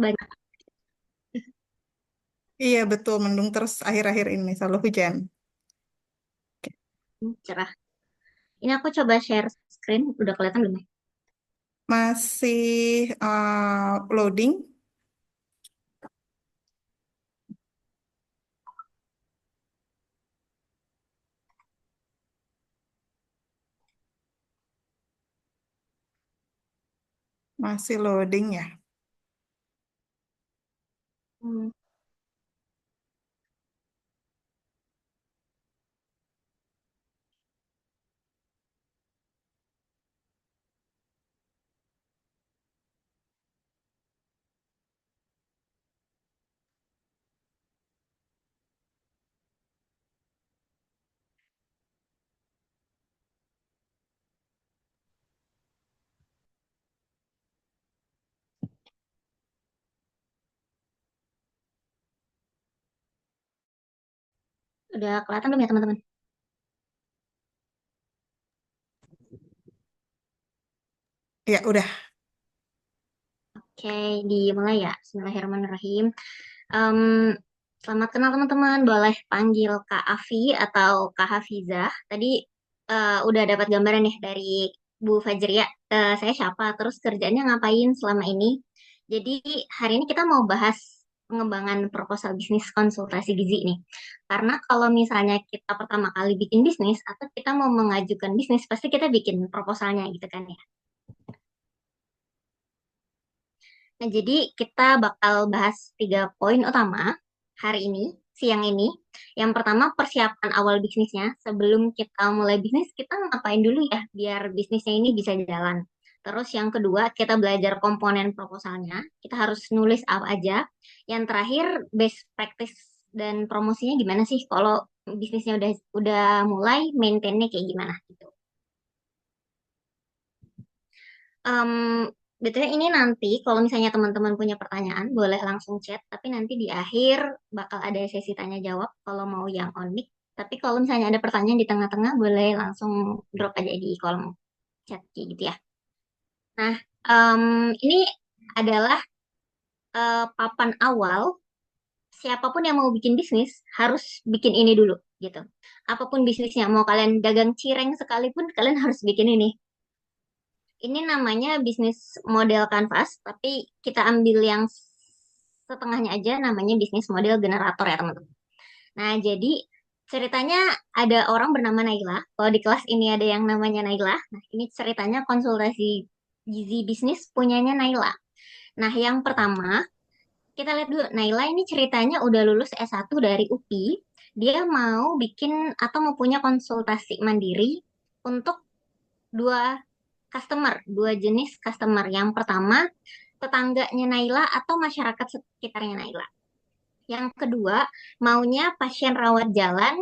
banyak. Iya betul, mendung terus akhir-akhir ini selalu hujan. Cerah. Ini aku coba share screen, udah kelihatan belum ya? Masih loading. Masih loading ya. Hmm, udah kelihatan belum ya teman-teman? Ya udah. Oke, dimulai ya. Bismillahirrahmanirrahim. Em, Selamat kenal teman-teman. Boleh panggil Kak Afi atau Kak Hafizah. Tadi udah dapat gambaran nih dari Bu Fajria. Saya siapa, terus kerjanya ngapain selama ini. Jadi hari ini kita mau bahas pengembangan proposal bisnis konsultasi gizi nih. Karena kalau misalnya kita pertama kali bikin bisnis atau kita mau mengajukan bisnis, pasti kita bikin proposalnya gitu kan ya. Nah, jadi kita bakal bahas 3 poin utama hari ini, siang ini. Yang pertama, persiapan awal bisnisnya. Sebelum kita mulai bisnis, kita ngapain dulu ya biar bisnisnya ini bisa jalan. Terus yang kedua, kita belajar komponen proposalnya. Kita harus nulis apa aja. Yang terakhir, best practice dan promosinya gimana sih kalau bisnisnya udah mulai, maintainnya kayak gimana gitu. Em, Betulnya ini nanti kalau misalnya teman-teman punya pertanyaan boleh langsung chat, tapi nanti di akhir bakal ada sesi tanya jawab kalau mau yang on mic. Tapi kalau misalnya ada pertanyaan di tengah-tengah boleh langsung drop aja di kolom chat kayak gitu ya. Nah, ini adalah papan awal siapapun yang mau bikin bisnis harus bikin ini dulu gitu. Apapun bisnisnya, mau kalian dagang cireng sekalipun kalian harus bikin ini. Ini namanya bisnis model kanvas, tapi kita ambil yang setengahnya aja namanya bisnis model generator ya teman-teman. Nah, jadi ceritanya ada orang bernama Naila. Kalau di kelas ini ada yang namanya Naila. Nah, ini ceritanya konsultasi gizi bisnis punyanya Naila. Nah, yang pertama, kita lihat dulu. Naila ini ceritanya udah lulus S1 dari UPI. Dia mau bikin atau mau punya konsultasi mandiri untuk dua dua jenis customer. Yang pertama, tetangganya Naila atau masyarakat sekitarnya Naila. Yang kedua, maunya pasien rawat jalan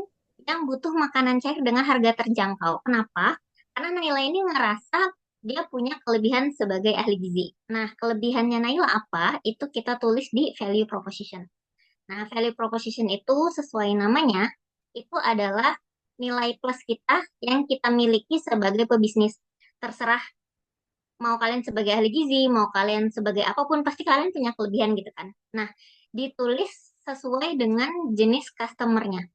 yang butuh makanan cair dengan harga terjangkau. Kenapa? Karena Naila ini ngerasa dia punya kelebihan sebagai ahli gizi. Nah, kelebihannya Naila apa? Itu kita tulis di value proposition. Nah, value proposition itu sesuai namanya, itu adalah nilai plus kita yang kita miliki sebagai pebisnis. Terserah mau kalian sebagai ahli gizi, mau kalian sebagai apapun, pasti kalian punya kelebihan gitu kan. Nah, ditulis sesuai dengan jenis customernya.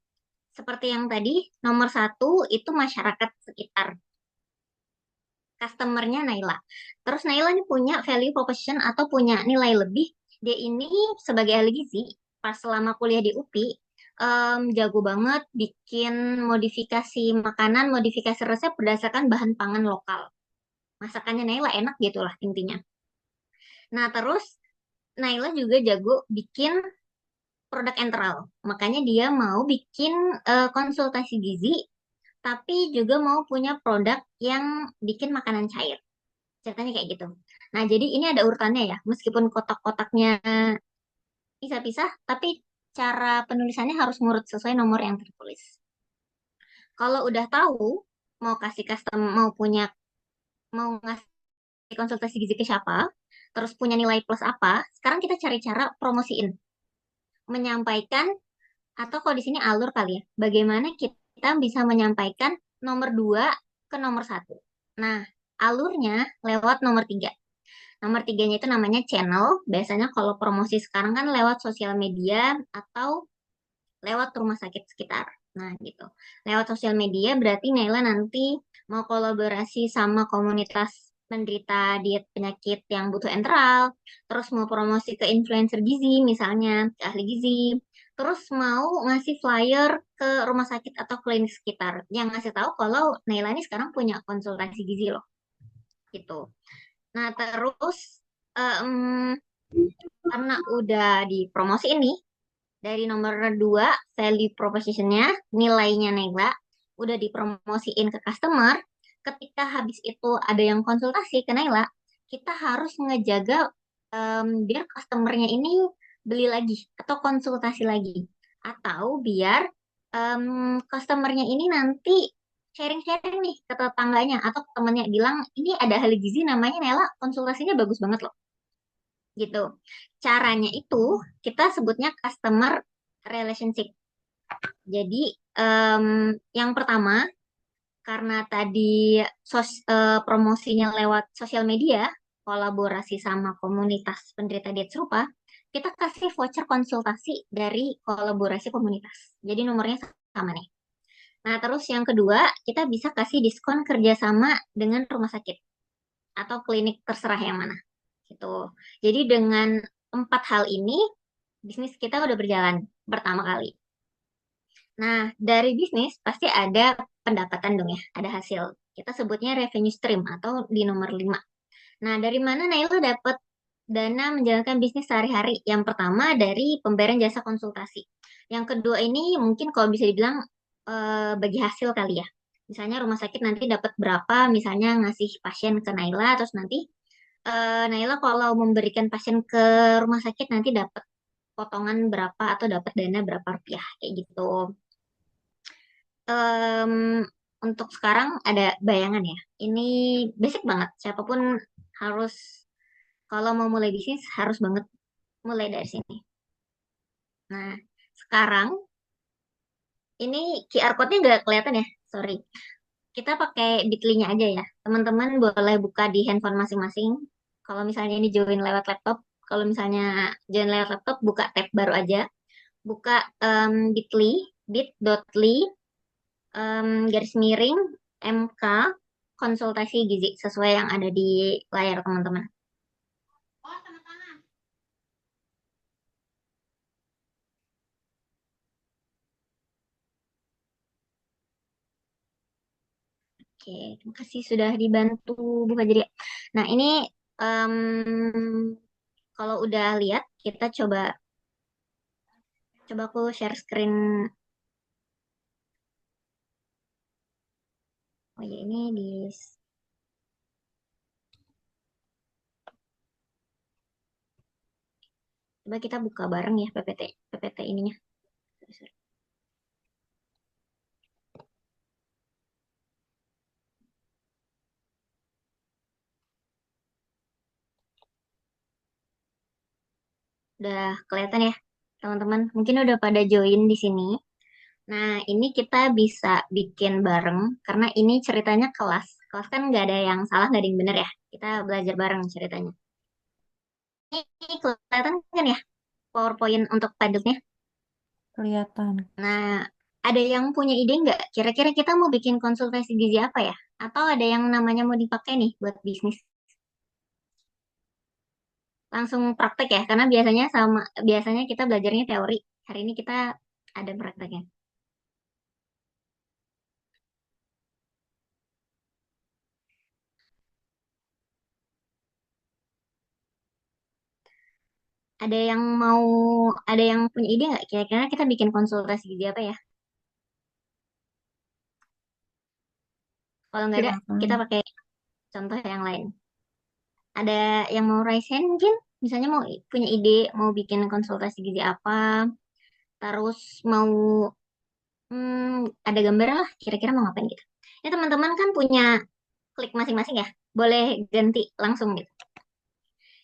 Seperti yang tadi, nomor satu itu masyarakat sekitar. Customernya Naila. Terus Naila ini punya value proposition atau punya nilai lebih. Dia ini sebagai ahli gizi, pas selama kuliah di UPI, jago banget bikin modifikasi makanan, modifikasi resep berdasarkan bahan pangan lokal. Masakannya Naila enak gitu lah intinya. Nah, terus Naila juga jago bikin produk enteral. Makanya dia mau bikin konsultasi gizi, tapi juga mau punya produk yang bikin makanan cair. Ceritanya kayak gitu. Nah, jadi ini ada urutannya ya. Meskipun kotak-kotaknya pisah-pisah, tapi cara penulisannya harus ngurut sesuai nomor yang tertulis. Kalau udah tahu mau kasih custom, mau ngasih konsultasi gizi ke siapa, terus punya nilai plus apa, sekarang kita cari cara promosiin, menyampaikan atau kalau di sini alur kali ya, bagaimana kita bisa menyampaikan nomor 2 ke nomor 1. Nah, alurnya lewat nomor 3. Nomor tiganya itu namanya channel. Biasanya kalau promosi sekarang kan lewat sosial media atau lewat rumah sakit sekitar. Nah, gitu. Lewat sosial media berarti Naila nanti mau kolaborasi sama komunitas penderita diet penyakit yang butuh enteral, terus mau promosi ke influencer gizi misalnya, ke ahli gizi, terus mau ngasih flyer ke rumah sakit atau klinik sekitar yang ngasih tahu kalau Naila ini sekarang punya konsultasi gizi loh, gitu. Nah, terus em, karena udah dipromosi ini, dari nomor 2, value proposition-nya, nilainya Nela, udah dipromosiin ke customer. Ketika habis itu ada yang konsultasi ke Naila, kita harus ngejaga biar customernya ini beli lagi atau konsultasi lagi. Atau biar customernya ini nanti sharing-sharing nih ke tetangganya atau ke temennya bilang, ini ada ahli gizi namanya Nela, konsultasinya bagus banget loh gitu. Caranya itu kita sebutnya customer relationship. Jadi yang pertama karena tadi promosinya lewat sosial media, kolaborasi sama komunitas penderita diet serupa, kita kasih voucher konsultasi dari kolaborasi komunitas. Jadi nomornya sama nih. Nah, terus yang kedua, kita bisa kasih diskon kerjasama dengan rumah sakit atau klinik terserah yang mana gitu. Jadi dengan 4 hal ini bisnis kita udah berjalan pertama kali. Nah, dari bisnis pasti ada pendapatan dong ya, ada hasil. Kita sebutnya revenue stream atau di nomor 5. Nah, dari mana Naila dapat dana menjalankan bisnis sehari-hari? Yang pertama dari pemberian jasa konsultasi. Yang kedua ini mungkin kalau bisa dibilang bagi hasil kali ya. Misalnya rumah sakit nanti dapat berapa, misalnya ngasih pasien ke Naila, terus nanti Naila kalau memberikan pasien ke rumah sakit nanti dapat potongan berapa atau dapat dana berapa rupiah kayak gitu. Em, untuk sekarang ada bayangan ya. Ini basic banget. Siapapun harus kalau mau mulai bisnis harus banget mulai dari sini. Nah, sekarang ini QR code-nya nggak kelihatan ya. Sorry. Kita pakai Bitly-nya aja ya. Teman-teman boleh buka di handphone masing-masing. Kalau misalnya ini join lewat laptop, kalau misalnya join lewat laptop, buka tab baru aja. Buka Bitly, bit.ly, garis miring, MK, konsultasi gizi, sesuai yang ada di layar teman-teman. Oke, terima kasih sudah dibantu Bu Fajri. Nah, ini em, kalau udah lihat, kita coba coba aku share screen. Oh ya, ini di coba kita buka bareng ya PPT ininya. Udah kelihatan ya, teman-teman. Mungkin udah pada join di sini. Nah, ini kita bisa bikin bareng karena ini ceritanya kelas. Kelas kan nggak ada yang salah, nggak ada yang benar ya. Kita belajar bareng ceritanya. Ini kelihatan kan ya PowerPoint untuk panelnya. Kelihatan. Nah, ada yang punya ide nggak? Kira-kira kita mau bikin konsultasi gizi apa ya? Atau ada yang namanya mau dipakai nih buat bisnis? Langsung praktek ya, karena biasanya kita belajarnya teori. Hari ini kita ada prakteknya. Ada yang mau, ada yang punya ide nggak? Kira-kira kita bikin konsultasi gizi apa ya? Kalau nggak ada, kita Silakan. pakai contoh yang lain. Ada yang mau raise hand mungkin? Misalnya mau punya ide, mau bikin konsultasi gizi apa? Terus mau ada gambar lah, kira-kira mau ngapain gitu. Ini teman-teman kan punya klik masing-masing ya. Boleh ganti langsung gitu.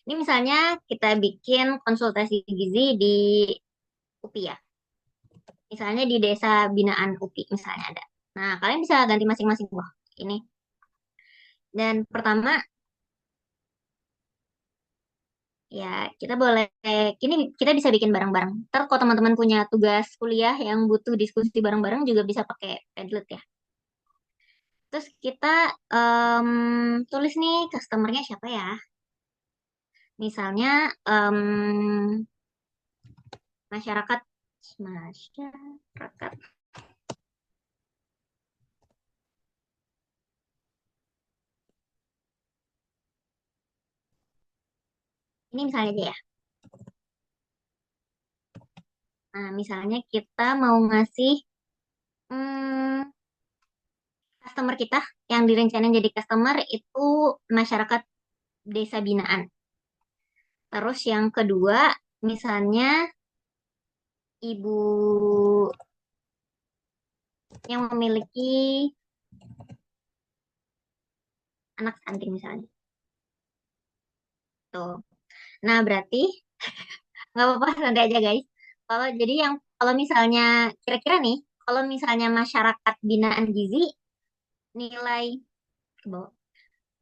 Ini misalnya kita bikin konsultasi gizi di UPI ya. Misalnya di desa binaan UPI misalnya ada. Nah, kalian bisa ganti masing-masing. Wah, ini. Dan pertama Ya, kita boleh, ini kita bisa bikin bareng-bareng. Ntar kalau teman-teman punya tugas kuliah yang butuh diskusi bareng-bareng juga bisa pakai Padlet ya. Terus kita tulis nih customernya siapa ya. Misalnya masyarakat, masyarakat. Ini misalnya aja ya. Nah, misalnya kita mau ngasih hmm, customer kita yang direncanain jadi customer itu masyarakat desa binaan. Terus yang kedua, misalnya ibu yang memiliki anak stunting misalnya. Tuh. Nah, berarti nggak apa-apa nanti aja guys. Kalau misalnya kira-kira nih, kalau misalnya masyarakat binaan gizi nilai ke bawah.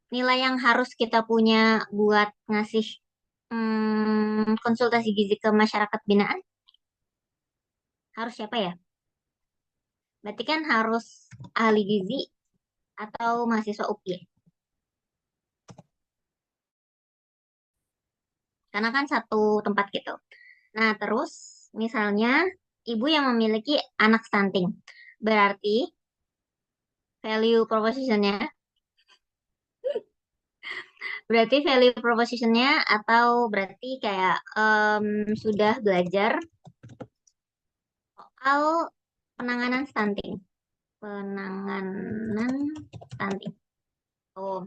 Nilai yang harus kita punya buat ngasih konsultasi gizi ke masyarakat binaan harus siapa ya? Berarti kan harus ahli gizi atau mahasiswa UPI ya? Karena kan satu tempat gitu. Nah, terus misalnya ibu yang memiliki anak stunting. Berarti value propositionnya, value propositionnya atau berarti kayak sudah belajar soal penanganan stunting. Penanganan stunting. Oh.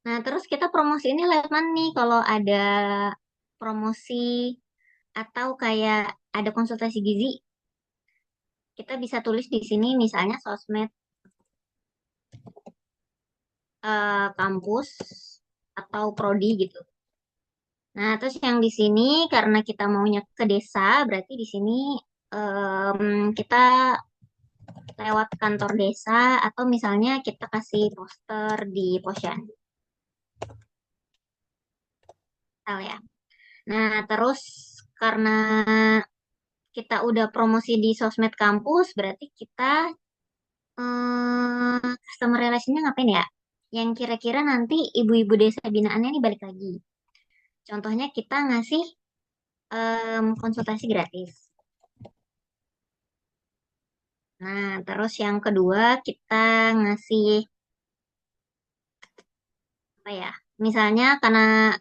Nah, terus kita promosi ini lewat mana nih? Kalau ada promosi atau kayak ada konsultasi gizi, kita bisa tulis di sini misalnya sosmed kampus atau prodi gitu. Nah, terus yang di sini karena kita maunya ke desa, berarti di sini kita lewat kantor desa atau misalnya kita kasih poster di posyandu. Misal ya. Nah, terus karena kita udah promosi di sosmed kampus, berarti kita customer relation-nya ngapain ya? Yang kira-kira nanti ibu-ibu desa binaannya ini balik lagi. Contohnya kita ngasih konsultasi gratis. Nah, terus yang kedua kita ngasih apa ya? Misalnya karena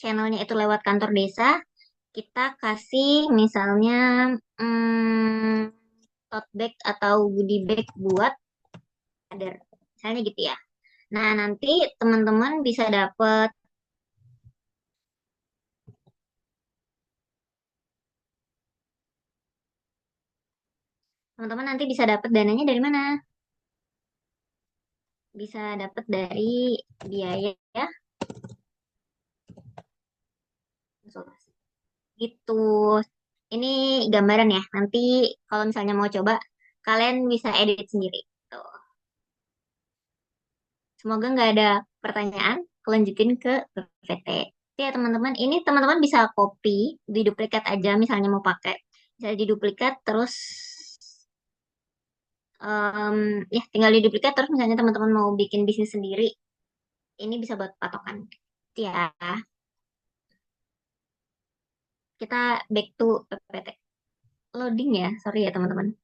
channelnya itu lewat kantor desa, kita kasih misalnya tote bag atau goodie bag buat kader. Misalnya gitu ya. Nah, nanti teman-teman bisa dapat teman-teman nanti bisa dapat dananya dari mana? Bisa dapat dari biaya ya konsultasi. Gitu. Ini gambaran ya. Nanti kalau misalnya mau coba, kalian bisa edit sendiri. Tuh. Semoga nggak ada pertanyaan. Lanjutin ke PPT. Ya teman-teman, ini teman-teman bisa copy, diduplikat aja misalnya mau pakai. Bisa diduplikat terus em, ya tinggal diduplikat terus misalnya teman-teman mau bikin bisnis sendiri, ini bisa buat patokan. Ya, kita back to PPT. Loading ya, sorry ya teman-teman.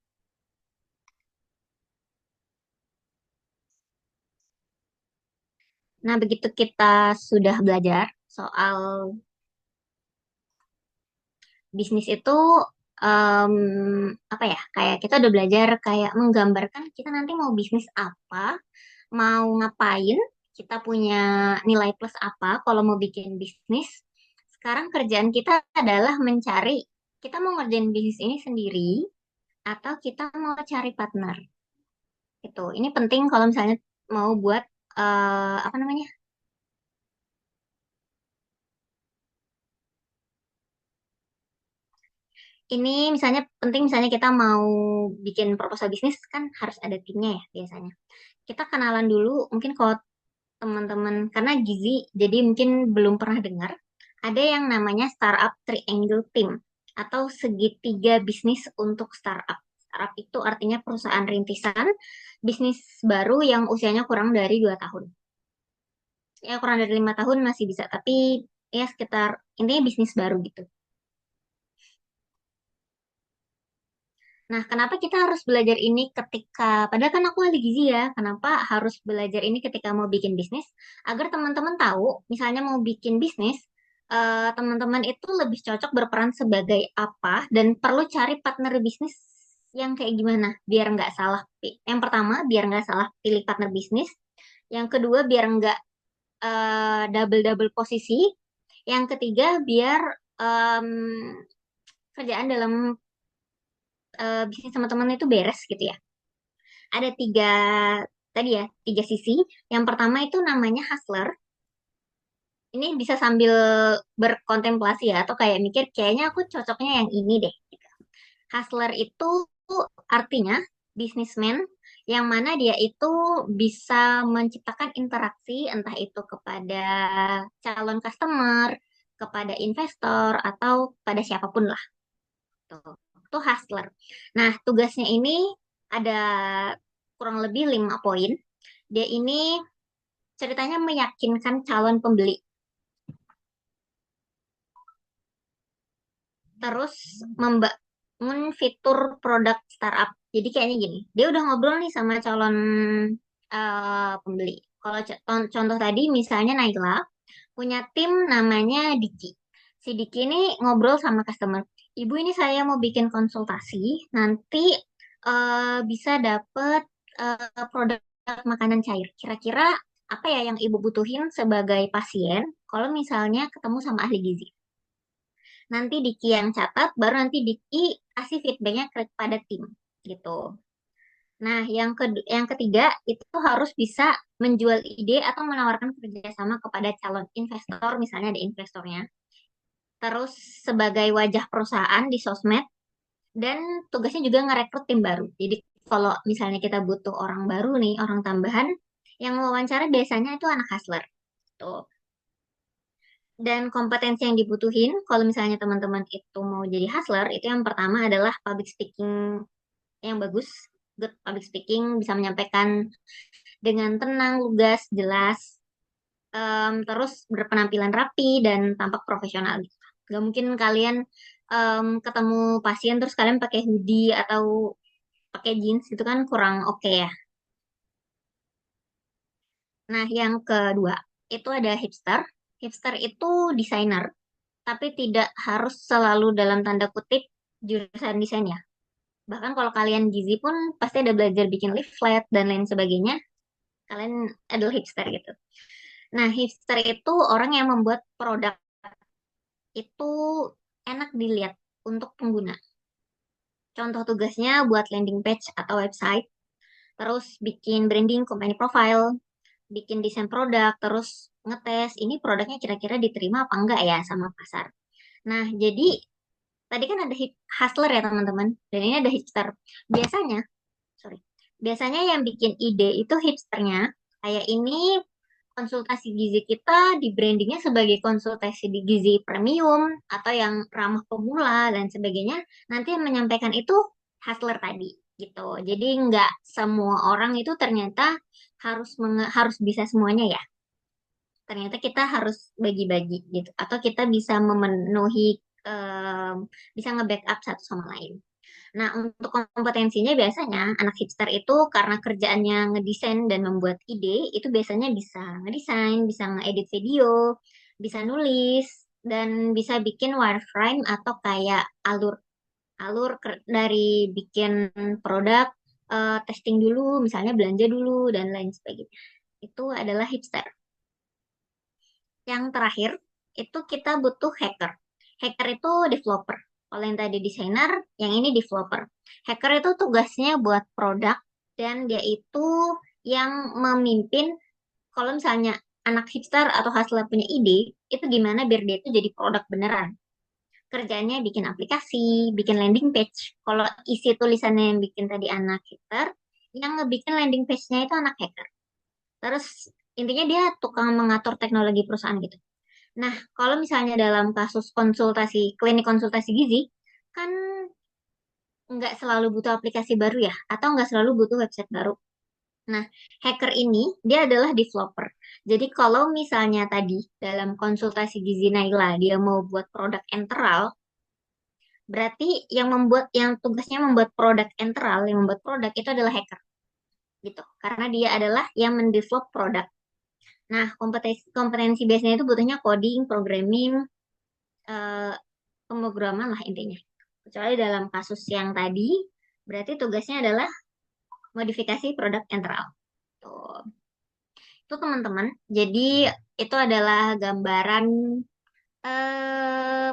Nah, begitu kita sudah belajar soal bisnis itu, em, apa ya, kayak kita udah belajar kayak menggambarkan kita nanti mau bisnis apa, mau ngapain, kita punya nilai plus apa kalau mau bikin bisnis. Sekarang kerjaan kita adalah mencari, kita mau ngerjain bisnis ini sendiri atau kita mau cari partner. Itu. Ini penting kalau misalnya mau buat apa namanya? Ini misalnya penting misalnya kita mau bikin proposal bisnis kan harus ada timnya ya biasanya. Kita kenalan dulu mungkin kalau teman-teman karena gizi jadi mungkin belum pernah dengar. Ada yang namanya Startup Triangle Team atau segitiga bisnis untuk startup. Startup itu artinya perusahaan rintisan, bisnis baru yang usianya kurang dari 2 tahun. Ya kurang dari 5 tahun masih bisa, tapi ya sekitar intinya bisnis baru gitu. Nah, kenapa kita harus belajar ini padahal kan aku ahli gizi ya, kenapa harus belajar ini ketika mau bikin bisnis? Agar teman-teman tahu, misalnya mau bikin bisnis, teman-teman itu lebih cocok berperan sebagai apa, dan perlu cari partner bisnis yang kayak gimana, biar nggak salah. Yang pertama, biar nggak salah pilih partner bisnis. Yang kedua, biar nggak double-double posisi. Yang ketiga, biar em, kerjaan dalam bisnis teman-teman itu beres gitu ya. Ada tadi ya, tiga sisi. Yang pertama itu namanya hustler. Ini bisa sambil berkontemplasi ya, atau kayak mikir kayaknya aku cocoknya yang ini deh. Hustler itu artinya businessman yang mana dia itu bisa menciptakan interaksi entah itu kepada calon customer, kepada investor atau pada siapapun lah. Tuh, itu hustler. Nah, tugasnya ini ada kurang lebih 5 poin. Dia ini ceritanya meyakinkan calon pembeli. Terus membangun fitur produk startup. Jadi kayaknya gini, dia udah ngobrol nih sama calon pembeli. Kalau contoh tadi misalnya Naila punya tim namanya Diki. Si Diki ini ngobrol sama customer. Ibu ini saya mau bikin konsultasi, nanti bisa dapet produk makanan cair. Kira-kira apa ya yang ibu butuhin sebagai pasien kalau misalnya ketemu sama ahli gizi? Nanti Diki yang catat, baru nanti Diki kasih feedbacknya kepada tim gitu. Nah, yang ketiga itu harus bisa menjual ide atau menawarkan kerjasama kepada calon investor, misalnya ada investornya. Terus sebagai wajah perusahaan di sosmed, dan tugasnya juga ngerekrut tim baru. Jadi kalau misalnya kita butuh orang baru nih, orang tambahan, yang wawancara biasanya itu anak hustler. Tuh. Dan kompetensi yang dibutuhin, kalau misalnya teman-teman itu mau jadi hustler, itu yang pertama adalah public speaking yang bagus. Good public speaking, bisa menyampaikan dengan tenang, lugas, jelas, terus berpenampilan rapi dan tampak profesional gitu. Gak mungkin kalian ketemu pasien terus kalian pakai hoodie atau pakai jeans gitu kan kurang oke ya. Nah, yang kedua itu ada hipster. Hipster itu desainer, tapi tidak harus selalu dalam tanda kutip jurusan desain ya. Bahkan kalau kalian gizi pun pasti ada belajar bikin leaflet dan lain sebagainya. Kalian adalah hipster gitu. Nah, hipster itu orang yang membuat produk itu enak dilihat untuk pengguna. Contoh tugasnya buat landing page atau website, terus bikin branding company profile, bikin desain produk, terus ngetes ini produknya kira-kira diterima apa enggak ya sama pasar. Nah, jadi tadi kan ada hustler ya teman-teman, dan ini ada hipster. Biasanya, sorry, biasanya yang bikin ide itu hipsternya. Kayak ini konsultasi gizi kita di brandingnya sebagai konsultasi di gizi premium atau yang ramah pemula dan sebagainya. Nanti yang menyampaikan itu hustler tadi gitu. Jadi nggak semua orang itu ternyata harus bisa semuanya ya. Ternyata kita harus bagi-bagi gitu. Atau kita bisa memenuhi em, bisa nge-backup satu sama lain. Nah, untuk kompetensinya biasanya anak hipster itu karena kerjaannya ngedesain dan membuat ide, itu biasanya bisa ngedesain, bisa ngedit video, bisa nulis, dan bisa bikin wireframe atau kayak alur alur dari bikin produk, testing dulu, misalnya belanja dulu, dan lain sebagainya. Itu adalah hipster. Yang terakhir, itu kita butuh hacker. Hacker itu developer. Kalau yang tadi desainer, yang ini developer. Hacker itu tugasnya buat produk, dan dia itu yang memimpin kalau misalnya anak hipster atau hustler punya ide, itu gimana biar dia itu jadi produk beneran. Kerjanya bikin aplikasi, bikin landing page. Kalau isi tulisannya yang bikin tadi anak hipster, yang ngebikin landing page-nya itu anak hacker. Terus intinya dia tukang mengatur teknologi perusahaan gitu. Nah, kalau misalnya dalam kasus konsultasi, klinik konsultasi gizi, kan nggak selalu butuh aplikasi baru ya, atau nggak selalu butuh website baru. Nah, hacker ini dia adalah developer. Jadi kalau misalnya tadi dalam konsultasi gizi Naila dia mau buat produk enteral, berarti yang tugasnya membuat produk enteral, yang membuat produk itu adalah hacker gitu. Karena dia adalah yang mendevelop produk. Nah, kompetensi biasanya itu butuhnya coding, programming, eh, pemrograman lah intinya. Kecuali dalam kasus yang tadi, berarti tugasnya adalah modifikasi produk enteral. Tuh. Itu teman-teman. Jadi itu adalah gambaran eh,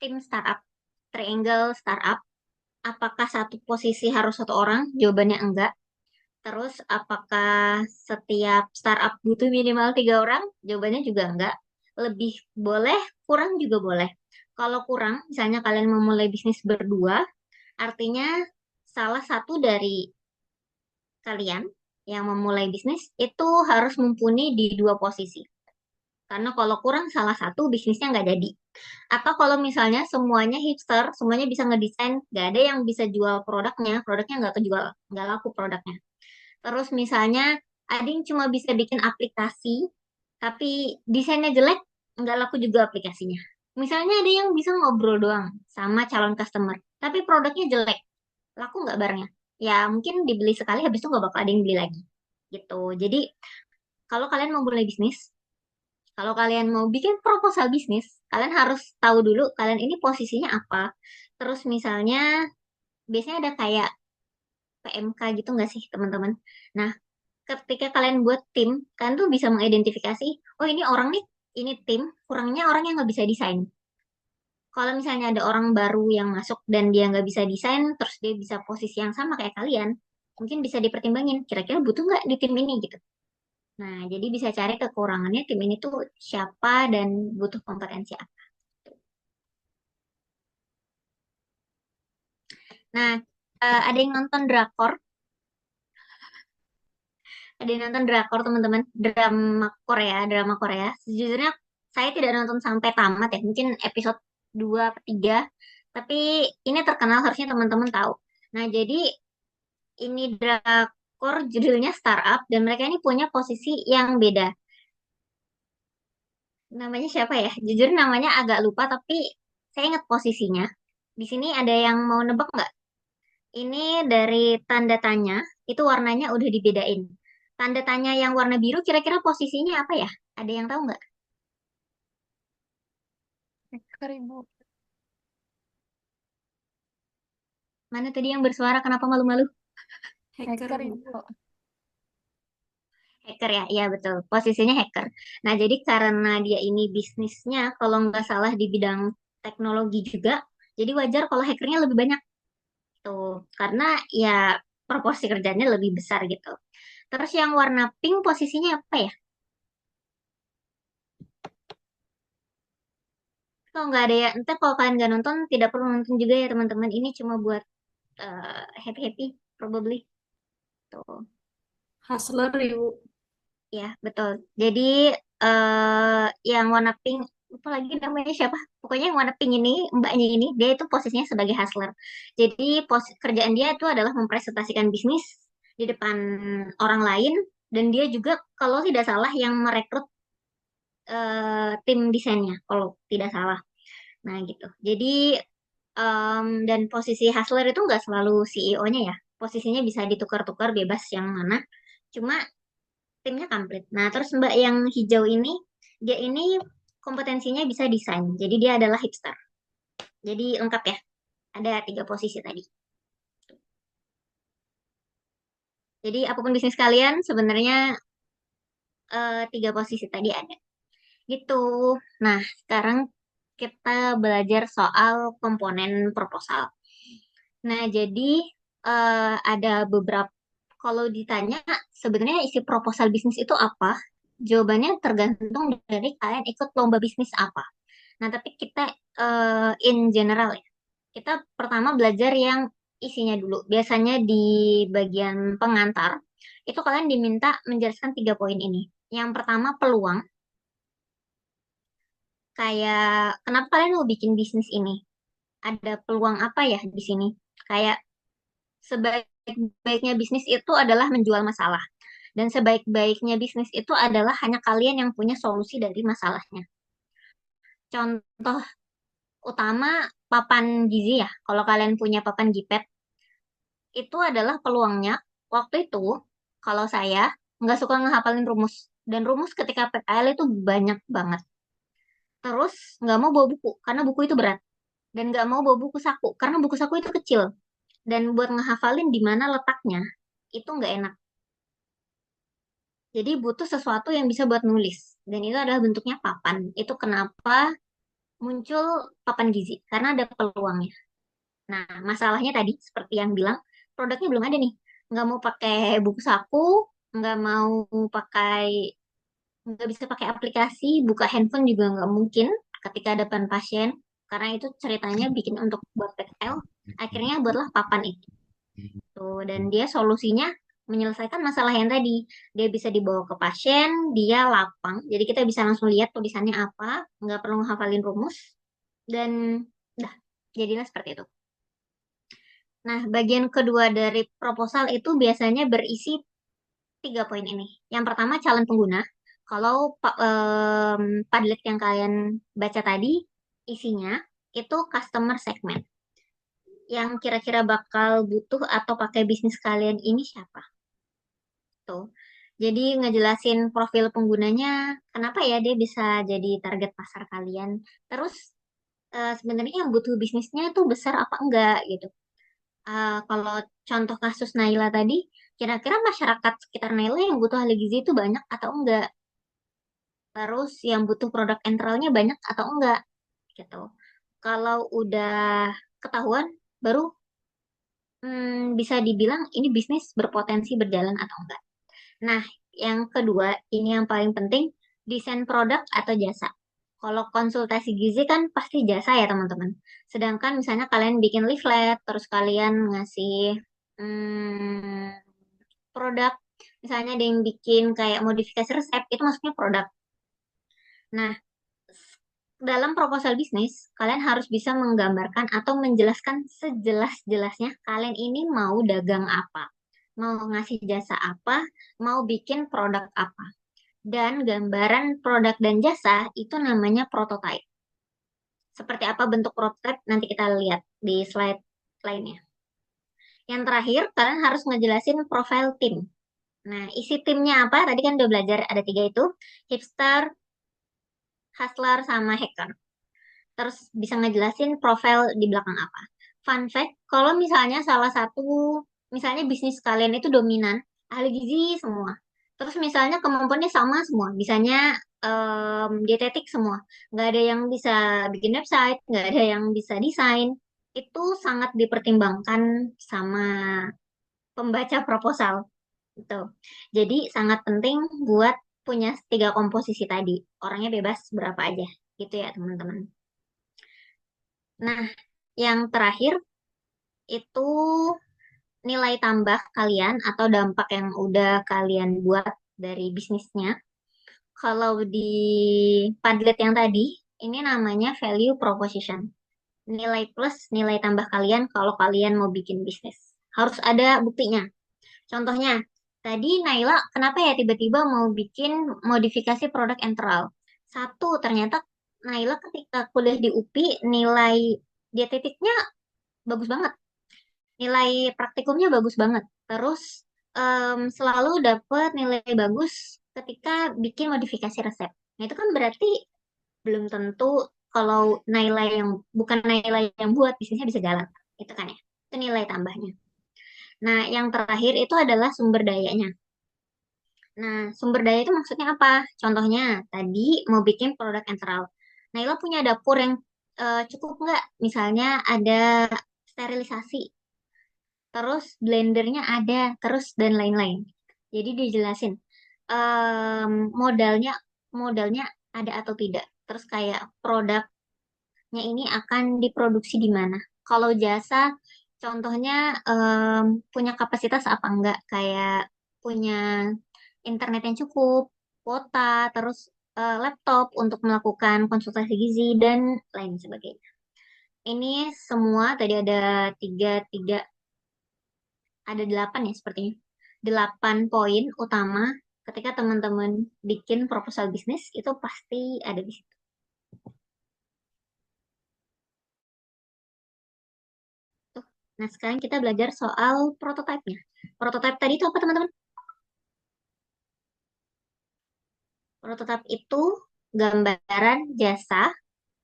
tim startup, triangle startup. Apakah satu posisi harus satu orang? Jawabannya enggak. Terus apakah setiap startup butuh minimal 3 orang? Jawabannya juga enggak. Lebih boleh, kurang juga boleh. Kalau kurang, misalnya kalian memulai bisnis berdua, artinya salah satu dari kalian yang memulai bisnis itu harus mumpuni di dua posisi. Karena kalau kurang salah satu, bisnisnya nggak jadi. Atau kalau misalnya semuanya hipster, semuanya bisa ngedesain, nggak ada yang bisa jual produknya nggak kejual, nggak laku produknya. Terus misalnya ada yang cuma bisa bikin aplikasi, tapi desainnya jelek, nggak laku juga aplikasinya. Misalnya ada yang bisa ngobrol doang sama calon customer, tapi produknya jelek, laku nggak barangnya? Ya mungkin dibeli sekali, habis itu nggak bakal ada yang beli lagi. Gitu. Jadi kalau kalian mau mulai bisnis, kalau kalian mau bikin proposal bisnis, kalian harus tahu dulu kalian ini posisinya apa. Terus misalnya, biasanya ada kayak PMK gitu nggak sih teman-teman? Nah, ketika kalian buat tim, kalian tuh bisa mengidentifikasi, oh ini orang nih, ini tim, kurangnya orang yang nggak bisa desain. Kalau misalnya ada orang baru yang masuk dan dia nggak bisa desain, terus dia bisa posisi yang sama kayak kalian, mungkin bisa dipertimbangin, kira-kira butuh nggak di tim ini gitu. Nah, jadi bisa cari kekurangannya tim ini tuh siapa dan butuh kompetensi apa. Nah, ada yang nonton drakor, ada yang nonton drakor teman-teman, drama Korea. Sejujurnya saya tidak nonton sampai tamat ya, mungkin episode 2 atau 3, tapi ini terkenal harusnya teman-teman tahu. Nah, jadi ini drakor judulnya Startup dan mereka ini punya posisi yang beda. Namanya siapa ya? Jujur namanya agak lupa tapi saya ingat posisinya. Di sini ada yang mau nebak nggak? Ini dari tanda tanya, itu warnanya udah dibedain. Tanda tanya yang warna biru kira-kira posisinya apa ya? Ada yang tahu nggak? Hacker ibu. Mana tadi yang bersuara kenapa malu-malu? Hacker ibu. Hacker ya, iya betul. Posisinya hacker. Nah, jadi karena dia ini bisnisnya kalau nggak salah di bidang teknologi juga, jadi wajar kalau hackernya lebih banyak tuh. Karena ya proporsi kerjanya lebih besar gitu. Terus yang warna pink posisinya apa ya? Kalau nggak ada ya, entah kalau kalian nggak nonton, tidak perlu nonton juga ya teman-teman. Ini cuma buat happy-happy, probably. Tuh, Hustler ibu. ya betul. Jadi yang warna pink, apa lagi namanya siapa? Pokoknya yang warna pink ini, mbaknya ini, dia itu posisinya sebagai hustler. Jadi kerjaan dia itu adalah mempresentasikan bisnis di depan orang lain, dan dia juga kalau tidak salah yang merekrut tim desainnya, kalau tidak salah. Nah gitu. Jadi dan posisi hustler itu nggak selalu CEO-nya ya. Posisinya bisa ditukar-tukar bebas yang mana. Cuma timnya komplit. Nah, terus Mbak yang hijau ini, dia ini kompetensinya bisa desain. Jadi dia adalah hipster. Jadi lengkap ya. Ada 3 posisi tadi. Jadi apapun bisnis kalian, sebenarnya 3 posisi tadi ada. Gitu. Nah, sekarang kita belajar soal komponen proposal. Nah, jadi ada beberapa, kalau ditanya sebenarnya isi proposal bisnis itu apa? Jawabannya tergantung dari kalian ikut lomba bisnis apa. Nah, tapi kita in general ya. Kita pertama belajar yang isinya dulu. Biasanya di bagian pengantar, itu kalian diminta menjelaskan 3 poin ini. Yang pertama peluang, Kayak kenapa kalian mau bikin bisnis ini? Ada peluang apa ya di sini? Kayak sebaik-baiknya bisnis itu adalah menjual masalah. Dan sebaik-baiknya bisnis itu adalah hanya kalian yang punya solusi dari masalahnya. Contoh utama papan gizi ya. Kalau kalian punya papan Gpad, itu adalah peluangnya. Waktu itu, kalau saya nggak suka ngehafalin rumus. Dan rumus ketika PKL itu banyak banget. Terus nggak mau bawa buku, karena buku itu berat. Dan nggak mau bawa buku saku, karena buku saku itu kecil. Dan buat ngehafalin di mana letaknya, itu nggak enak. Jadi butuh sesuatu yang bisa buat nulis. Dan itu adalah bentuknya papan. Itu kenapa muncul papan gizi, karena ada peluangnya. Nah, masalahnya tadi, seperti yang bilang, produknya belum ada nih. Nggak mau pakai buku saku, nggak mau pakai, nggak bisa pakai aplikasi, buka handphone juga nggak mungkin ketika depan pasien, karena itu ceritanya bikin untuk buat PKL. Akhirnya buatlah papan itu. Tuh, dan dia solusinya menyelesaikan masalah yang tadi. Dia bisa dibawa ke pasien, dia lapang, jadi kita bisa langsung lihat tulisannya apa, nggak perlu ngafalin rumus, dan dah, jadilah seperti itu. Nah, bagian kedua dari proposal itu biasanya berisi 3 poin ini. Yang pertama, calon pengguna. Kalau Padlet yang kalian baca tadi, isinya itu customer segment. Yang kira-kira bakal butuh atau pakai bisnis kalian ini siapa? Tuh. Jadi ngejelasin profil penggunanya, kenapa ya dia bisa jadi target pasar kalian. Terus sebenarnya yang butuh bisnisnya itu besar apa enggak gitu. Kalau contoh kasus Naila tadi, kira-kira masyarakat sekitar Naila yang butuh ahli gizi itu banyak atau enggak? Terus yang butuh produk enteralnya banyak atau enggak? Gitu. Kalau udah ketahuan, baru bisa dibilang ini bisnis berpotensi berjalan atau enggak. Nah, yang kedua, ini yang paling penting, desain produk atau jasa. Kalau konsultasi gizi kan pasti jasa ya teman-teman. Sedangkan misalnya kalian bikin leaflet, terus kalian ngasih hmm, produk, misalnya ada yang bikin kayak modifikasi resep, itu maksudnya produk. Nah, dalam proposal bisnis, kalian harus bisa menggambarkan atau menjelaskan sejelas-jelasnya kalian ini mau dagang apa, mau ngasih jasa apa, mau bikin produk apa. Dan gambaran produk dan jasa itu namanya prototype. Seperti apa bentuk prototype nanti kita lihat di slide lainnya. Yang terakhir, kalian harus ngejelasin profile tim. Nah, isi timnya apa? Tadi kan udah belajar ada 3 itu. Hipster, hustler, sama hacker. Terus bisa ngejelasin profil di belakang apa. Fun fact, kalau misalnya salah satu, misalnya bisnis kalian itu dominan, ahli gizi semua. Terus misalnya kemampuannya sama semua, misalnya dietetik semua. Nggak ada yang bisa bikin website, nggak ada yang bisa desain. Itu sangat dipertimbangkan sama pembaca proposal. Gitu. Jadi sangat penting buat punya 3 komposisi tadi. Orangnya bebas berapa aja. Gitu ya teman-teman. Nah, yang terakhir itu nilai tambah kalian atau dampak yang udah kalian buat dari bisnisnya. Kalau di Padlet yang tadi, ini namanya value proposition. Nilai plus, nilai tambah kalian kalau kalian mau bikin bisnis. Harus ada buktinya. Contohnya, tadi Naila kenapa ya tiba-tiba mau bikin modifikasi produk enteral? Satu, ternyata Naila ketika kuliah di UPI nilai dietetiknya bagus banget. Nilai praktikumnya bagus banget. Terus selalu dapat nilai bagus ketika bikin modifikasi resep. Nah, itu kan berarti belum tentu kalau nilai yang bukan nilai yang buat bisnisnya bisa jalan. Itu kan ya. Itu nilai tambahnya. Nah, yang terakhir itu adalah sumber dayanya. Nah, sumber daya itu maksudnya apa? Contohnya, tadi mau bikin produk enteral. Naila punya dapur yang cukup nggak? Misalnya ada sterilisasi, terus blendernya ada, terus dan lain-lain. Jadi dijelasin modalnya modalnya ada atau tidak. Terus kayak produknya ini akan diproduksi di mana. Kalau jasa, contohnya punya kapasitas apa enggak? Kayak punya internet yang cukup, kuota, terus laptop untuk melakukan konsultasi gizi dan lain sebagainya. Ini semua tadi ada tiga, tiga, ada 8 ya sepertinya. 8 poin utama ketika teman-teman bikin proposal bisnis itu pasti ada di situ. Tuh. Nah, sekarang kita belajar soal prototipe-nya. Prototipe tadi itu apa, teman-teman? Prototipe itu gambaran jasa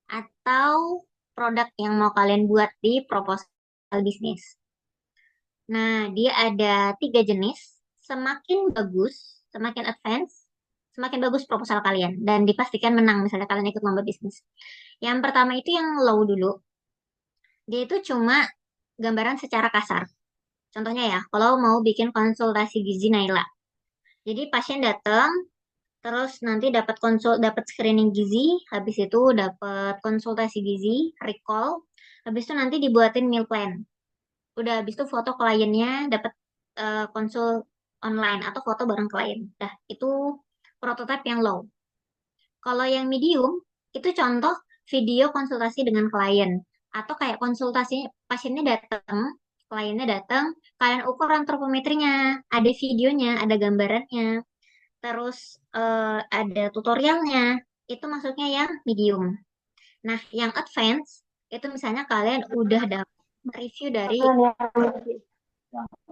atau produk yang mau kalian buat di proposal bisnis. Nah, dia ada 3 jenis. Semakin bagus, semakin advance, semakin bagus proposal kalian. Dan dipastikan menang misalnya kalian ikut lomba bisnis. Yang pertama itu yang low dulu. Dia itu cuma gambaran secara kasar. Contohnya ya, kalau mau bikin konsultasi gizi Naila. Jadi pasien datang, terus nanti dapat screening gizi, habis itu dapat konsultasi gizi, recall, habis itu nanti dibuatin meal plan. Udah habis itu foto kliennya dapat konsul online atau foto bareng klien. Dah, itu prototipe yang low. Kalau yang medium, itu contoh video konsultasi dengan klien. Atau kayak konsultasi pasiennya datang, kliennya datang, kalian ukur antropometrinya, ada videonya, ada gambarannya, terus ada tutorialnya. Itu maksudnya yang medium. Nah, yang advance, itu misalnya kalian udah dapat review dari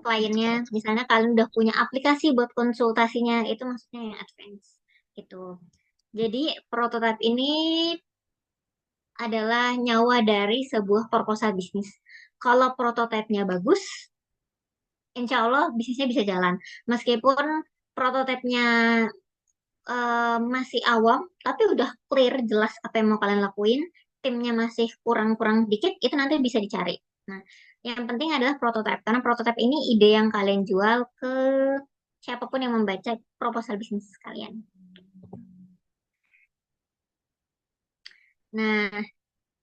kliennya, misalnya kalian udah punya aplikasi buat konsultasinya, itu maksudnya yang advance gitu. Jadi prototipe ini adalah nyawa dari sebuah proposal bisnis. Kalau prototipenya bagus, insya Allah bisnisnya bisa jalan. Meskipun prototipenya masih awam, tapi udah clear, jelas apa yang mau kalian lakuin, timnya masih kurang-kurang dikit, itu nanti bisa dicari. Nah, yang penting adalah prototipe, karena prototipe ini ide yang kalian jual ke siapapun yang membaca proposal bisnis kalian. Nah,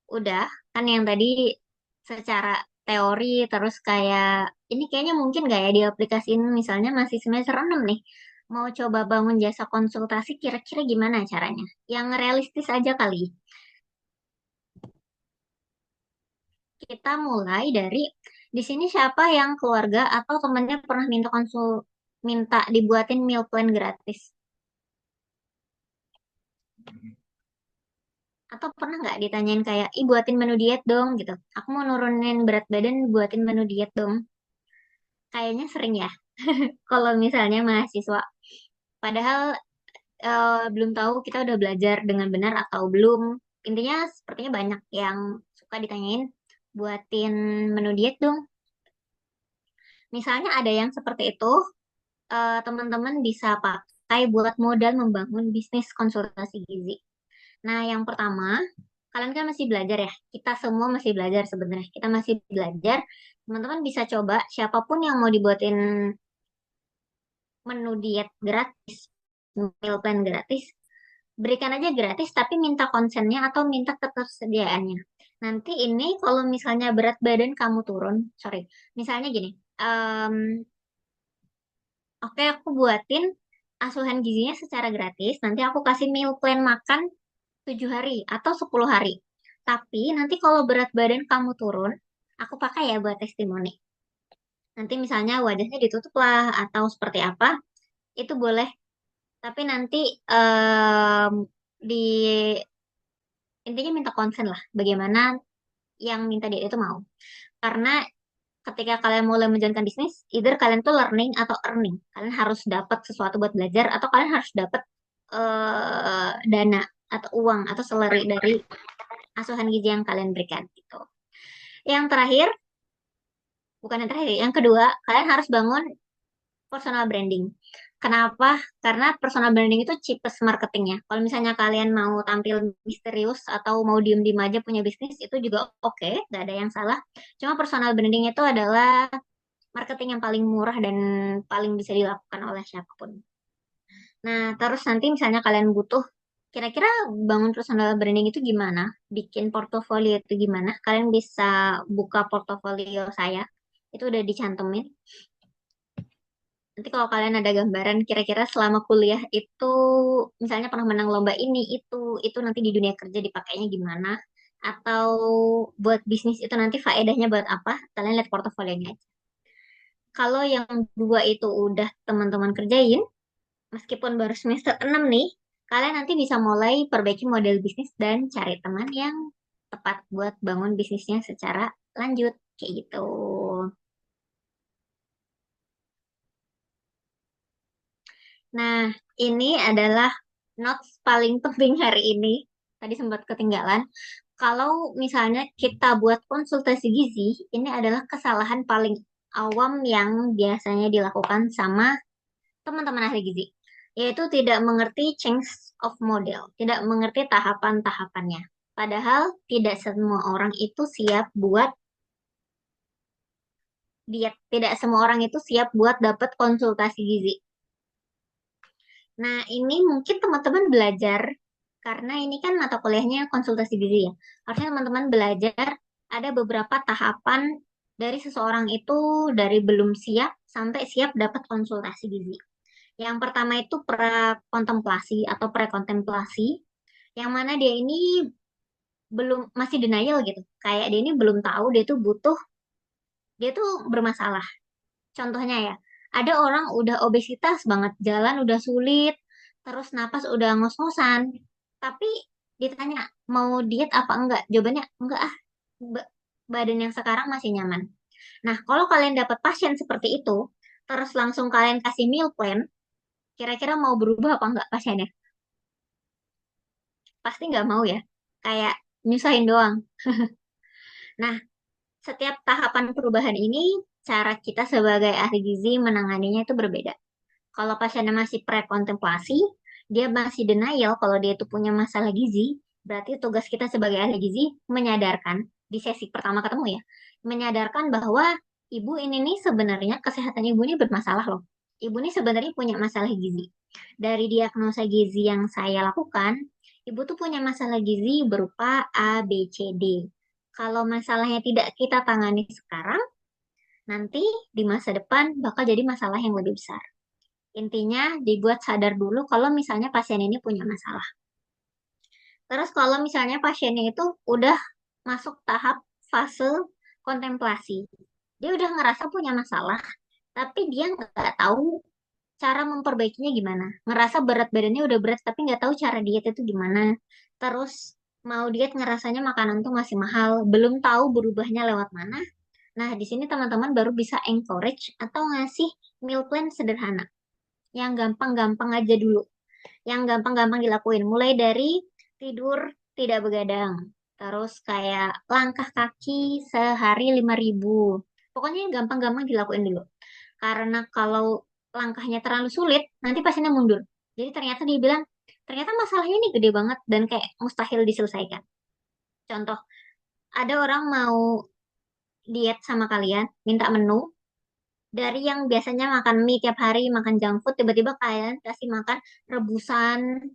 udah kan yang tadi secara teori terus kayak ini kayaknya mungkin gak ya diaplikasiin misalnya masih semester 6 nih. Mau coba bangun jasa konsultasi kira-kira gimana caranya? Yang realistis aja kali. Kita mulai dari di sini siapa yang keluarga atau temannya pernah minta dibuatin meal plan gratis? Atau pernah nggak ditanyain kayak, ih buatin menu diet dong gitu. Aku mau nurunin berat badan, buatin menu diet dong. Kayaknya sering ya, kalau misalnya mahasiswa. Padahal belum tahu kita udah belajar dengan benar atau belum. Intinya sepertinya banyak yang suka ditanyain, buatin menu diet dong. Misalnya ada yang seperti itu, teman-teman bisa pakai buat modal membangun bisnis konsultasi gizi. Nah, yang pertama, kalian kan masih belajar ya. Kita semua masih belajar sebenarnya. Kita masih belajar. Teman-teman bisa coba siapapun yang mau dibuatin menu diet gratis, meal plan gratis, berikan aja gratis tapi minta konsennya atau minta ketersediaannya. Nanti ini kalau misalnya berat badan kamu turun, sorry, misalnya gini, oke aku buatin asuhan gizinya secara gratis, nanti aku kasih meal plan makan 7 hari atau 10 hari. Tapi nanti kalau berat badan kamu turun, aku pakai ya buat testimoni. Nanti misalnya wajahnya ditutup lah atau seperti apa, itu boleh. Tapi nanti di intinya minta konsen lah. Bagaimana yang minta dia itu mau. Karena ketika kalian mulai menjalankan bisnis, either kalian tuh learning atau earning. Kalian harus dapat sesuatu buat belajar atau kalian harus dapat dana atau uang atau salary dari asuhan gizi yang kalian berikan gitu. Yang terakhir, bukan yang terakhir, yang kedua, kalian harus bangun personal branding. Kenapa? Karena personal branding itu cheapest marketingnya. Kalau misalnya kalian mau tampil misterius atau mau diem-diem aja punya bisnis, itu juga oke, nggak ada yang salah. Cuma personal branding itu adalah marketing yang paling murah dan paling bisa dilakukan oleh siapapun. Nah, terus nanti misalnya kalian butuh, kira-kira bangun personal branding itu gimana? Bikin portofolio itu gimana? Kalian bisa buka portofolio saya. Itu udah dicantumin. Nanti kalau kalian ada gambaran kira-kira selama kuliah itu misalnya pernah menang lomba ini itu nanti di dunia kerja dipakainya gimana? Atau buat bisnis itu nanti faedahnya buat apa? Kalian lihat portofolionya aja. Kalau yang dua itu udah teman-teman kerjain, meskipun baru semester 6 nih, kalian nanti bisa mulai perbaiki model bisnis dan cari teman yang tepat buat bangun bisnisnya secara lanjut. Kayak gitu. Nah, ini adalah notes paling penting hari ini. Tadi sempat ketinggalan. Kalau misalnya kita buat konsultasi gizi, ini adalah kesalahan paling awam yang biasanya dilakukan sama teman-teman ahli gizi, yaitu tidak mengerti change of model, tidak mengerti tahapan-tahapannya. Padahal tidak semua orang itu siap buat diet, tidak semua orang itu siap buat dapat konsultasi gizi. Nah, ini mungkin teman-teman belajar karena ini kan mata kuliahnya konsultasi gizi ya. Harusnya teman-teman belajar ada beberapa tahapan dari seseorang itu dari belum siap sampai siap dapat konsultasi gizi. Yang pertama itu prakontemplasi atau prekontemplasi, yang mana dia ini belum masih denial gitu. Kayak dia ini belum tahu dia tuh butuh, dia tuh bermasalah. Contohnya ya, ada orang udah obesitas banget, jalan udah sulit, terus napas udah ngos-ngosan, tapi ditanya mau diet apa enggak? Jawabannya enggak ah, badan yang sekarang masih nyaman. Nah, kalau kalian dapat pasien seperti itu, terus langsung kalian kasih meal plan, kira-kira mau berubah apa enggak pasiennya? Pasti nggak mau ya. Kayak nyusahin doang. Nah, setiap tahapan perubahan ini, cara kita sebagai ahli gizi menanganinya itu berbeda. Kalau pasiennya masih prekontemplasi, dia masih denial kalau dia itu punya masalah gizi, berarti tugas kita sebagai ahli gizi menyadarkan, di sesi pertama ketemu ya, menyadarkan bahwa ibu ini nih sebenarnya kesehatan ibu ini bermasalah loh. Ibu ini sebenarnya punya masalah gizi. Dari diagnosa gizi yang saya lakukan, ibu tuh punya masalah gizi berupa A, B, C, D. Kalau masalahnya tidak kita tangani sekarang, nanti di masa depan bakal jadi masalah yang lebih besar. Intinya dibuat sadar dulu kalau misalnya pasien ini punya masalah. Terus kalau misalnya pasiennya itu udah masuk tahap fase kontemplasi, dia udah ngerasa punya masalah, tapi dia nggak tahu cara memperbaikinya gimana. Ngerasa berat badannya udah berat, tapi nggak tahu cara diet itu gimana. Terus mau diet ngerasanya makanan tuh masih mahal, belum tahu berubahnya lewat mana. Nah, di sini teman-teman baru bisa encourage atau ngasih meal plan sederhana yang gampang-gampang aja dulu, yang gampang-gampang dilakuin. Mulai dari tidur tidak begadang, terus kayak langkah kaki sehari 5.000. Pokoknya yang gampang-gampang dilakuin dulu. Karena kalau langkahnya terlalu sulit, nanti pasiennya mundur. Jadi ternyata dia bilang, ternyata masalahnya ini gede banget dan kayak mustahil diselesaikan. Contoh, ada orang mau diet sama kalian, minta menu, dari yang biasanya makan mie tiap hari, makan junk food, tiba-tiba kalian kasih makan rebusan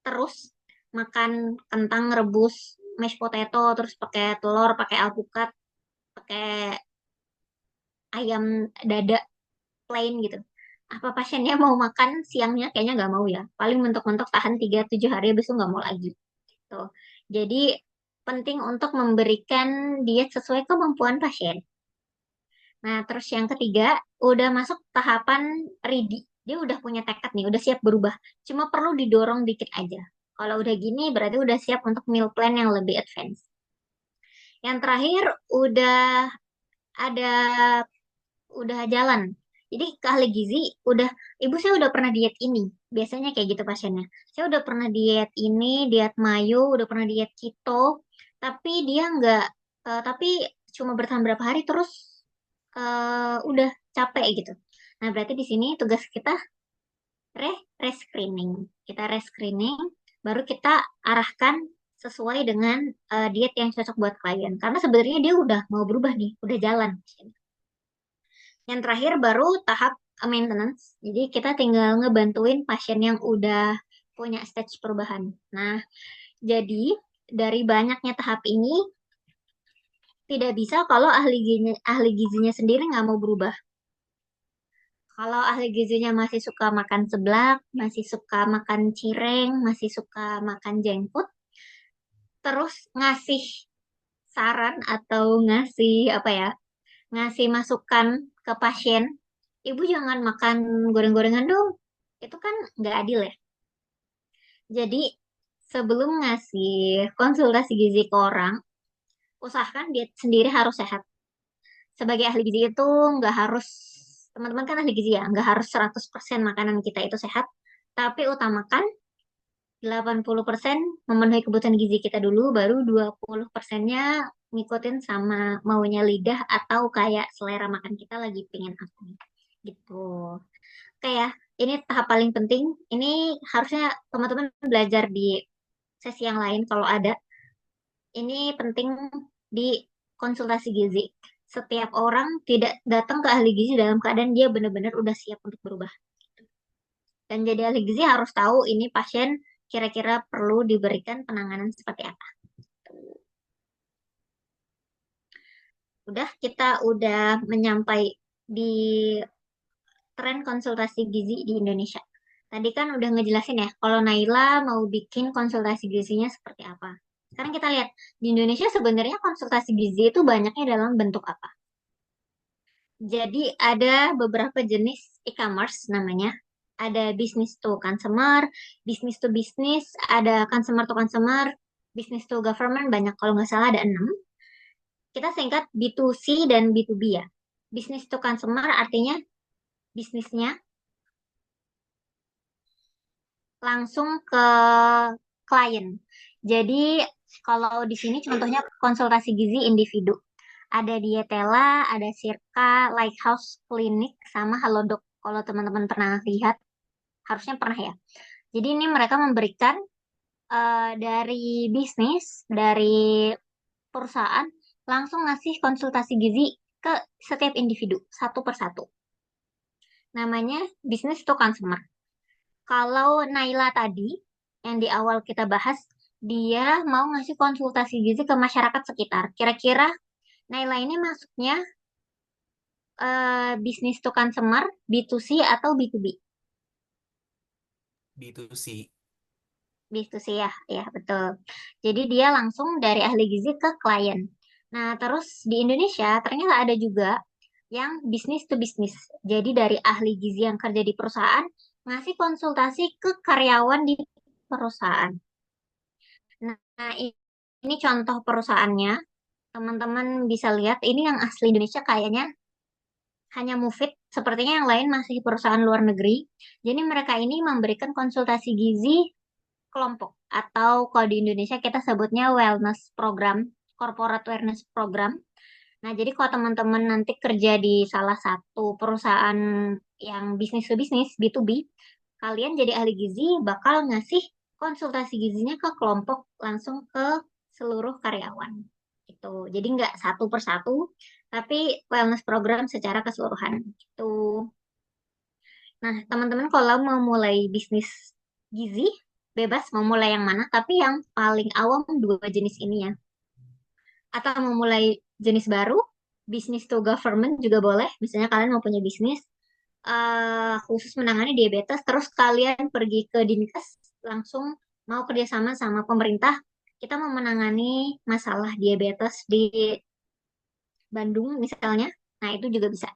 terus, makan kentang rebus, mashed potato, terus pakai telur, pakai alpukat, pakai ayam dada plain gitu. Apa pasiennya mau makan siangnya? Kayaknya nggak mau ya. Paling mentok-mentok tahan 3-7 hari, habis itu nggak mau lagi. Tuh. Jadi penting untuk memberikan diet sesuai kemampuan pasien. Nah, terus yang ketiga, udah masuk tahapan ready. Dia udah punya tekad nih, udah siap berubah. Cuma perlu didorong dikit aja. Kalau udah gini, berarti udah siap untuk meal plan yang lebih advance. Yang terakhir, ada, udah jalan. Jadi ke ahli gizi, udah, ibu saya udah pernah diet ini. Biasanya kayak gitu pasiennya. Saya udah pernah diet ini, diet mayo, udah pernah diet keto, tapi dia nggak, tapi cuma bertahan berapa hari terus udah capek gitu. Nah, berarti di sini tugas kita rescreening. Kita rescreening, baru kita arahkan sesuai dengan diet yang cocok buat klien. Karena sebenarnya dia udah mau berubah nih, udah jalan. Yang terakhir baru tahap maintenance. Jadi kita tinggal ngebantuin pasien yang udah punya stage perubahan. Nah, jadi dari banyaknya tahap ini tidak bisa kalau ahli gizinya sendiri nggak mau berubah. Kalau ahli gizinya masih suka makan seblak, masih suka makan cireng, masih suka makan junk food, terus ngasih saran atau ngasih apa ya, ngasih masukan ke pasien, ibu jangan makan goreng-gorengan dong. Itu kan nggak adil ya. Jadi sebelum ngasih konsultasi gizi ke orang, usahakan dia sendiri harus sehat. Sebagai ahli gizi itu nggak harus, teman-teman kan ahli gizi ya, nggak harus 100% makanan kita itu sehat, tapi utamakan 80% memenuhi kebutuhan gizi kita dulu, baru 20%-nya ngikutin sama maunya lidah atau kayak selera makan kita lagi pengen apa. Gitu. Kayak ini tahap paling penting. Ini harusnya teman-teman belajar di sesi yang lain kalau ada. Ini penting di konsultasi gizi. Setiap orang tidak datang ke ahli gizi dalam keadaan dia benar-benar udah siap untuk berubah. Dan jadi ahli gizi harus tahu ini pasien kira-kira perlu diberikan penanganan seperti apa. Udah, kita udah menyampai di tren konsultasi gizi di Indonesia. Tadi kan udah ngejelasin ya, kalau Naila mau bikin konsultasi gizinya seperti apa. Sekarang kita lihat, di Indonesia sebenarnya konsultasi gizi itu banyaknya dalam bentuk apa? Jadi ada beberapa jenis e-commerce namanya. Ada business to consumer, business to business, ada consumer to consumer, business to government, banyak kalau nggak salah ada 6. Kita singkat B2C dan B2B ya. Business to consumer artinya bisnisnya langsung ke klien. Jadi kalau di sini contohnya konsultasi gizi individu. Ada Dietela, ada Sirka, Lighthouse Clinic, sama Halodoc. Kalau teman-teman pernah lihat, harusnya pernah ya. Jadi ini mereka memberikan dari bisnis, dari perusahaan, langsung ngasih konsultasi gizi ke setiap individu, satu persatu. Namanya business to consumer. Kalau Naila tadi, yang di awal kita bahas, dia mau ngasih konsultasi gizi ke masyarakat sekitar. Kira-kira Naila ini masuknya bisnis to consumer, B2C atau B2B? B2C. B2C ya, ya betul. Jadi dia langsung dari ahli gizi ke klien. Nah, terus di Indonesia ternyata ada juga yang bisnis to bisnis. Jadi dari ahli gizi yang kerja di perusahaan ngasih konsultasi ke karyawan di perusahaan. Nah, ini contoh perusahaannya. Teman-teman bisa lihat ini yang asli Indonesia kayaknya hanya Mufid, sepertinya yang lain masih perusahaan luar negeri. Jadi mereka ini memberikan konsultasi gizi kelompok atau kalau di Indonesia kita sebutnya wellness program, corporate wellness program. Nah, jadi kalau teman-teman nanti kerja di salah satu perusahaan yang bisnis to bisnis, B2B, kalian jadi ahli gizi bakal ngasih konsultasi gizinya ke kelompok langsung ke seluruh karyawan. Gitu. Jadi nggak satu persatu, tapi wellness program secara keseluruhan. Gitu. Nah, teman-teman kalau mau mulai bisnis gizi, bebas mau mulai yang mana, tapi yang paling awam dua jenis ini ya. Atau mau mulai jenis baru, bisnis to government juga boleh. Misalnya kalian mau punya bisnis khusus menangani diabetes, terus kalian pergi ke Dinkes, langsung mau kerjasama sama pemerintah, kita mau menangani masalah diabetes di Bandung misalnya, nah itu juga bisa.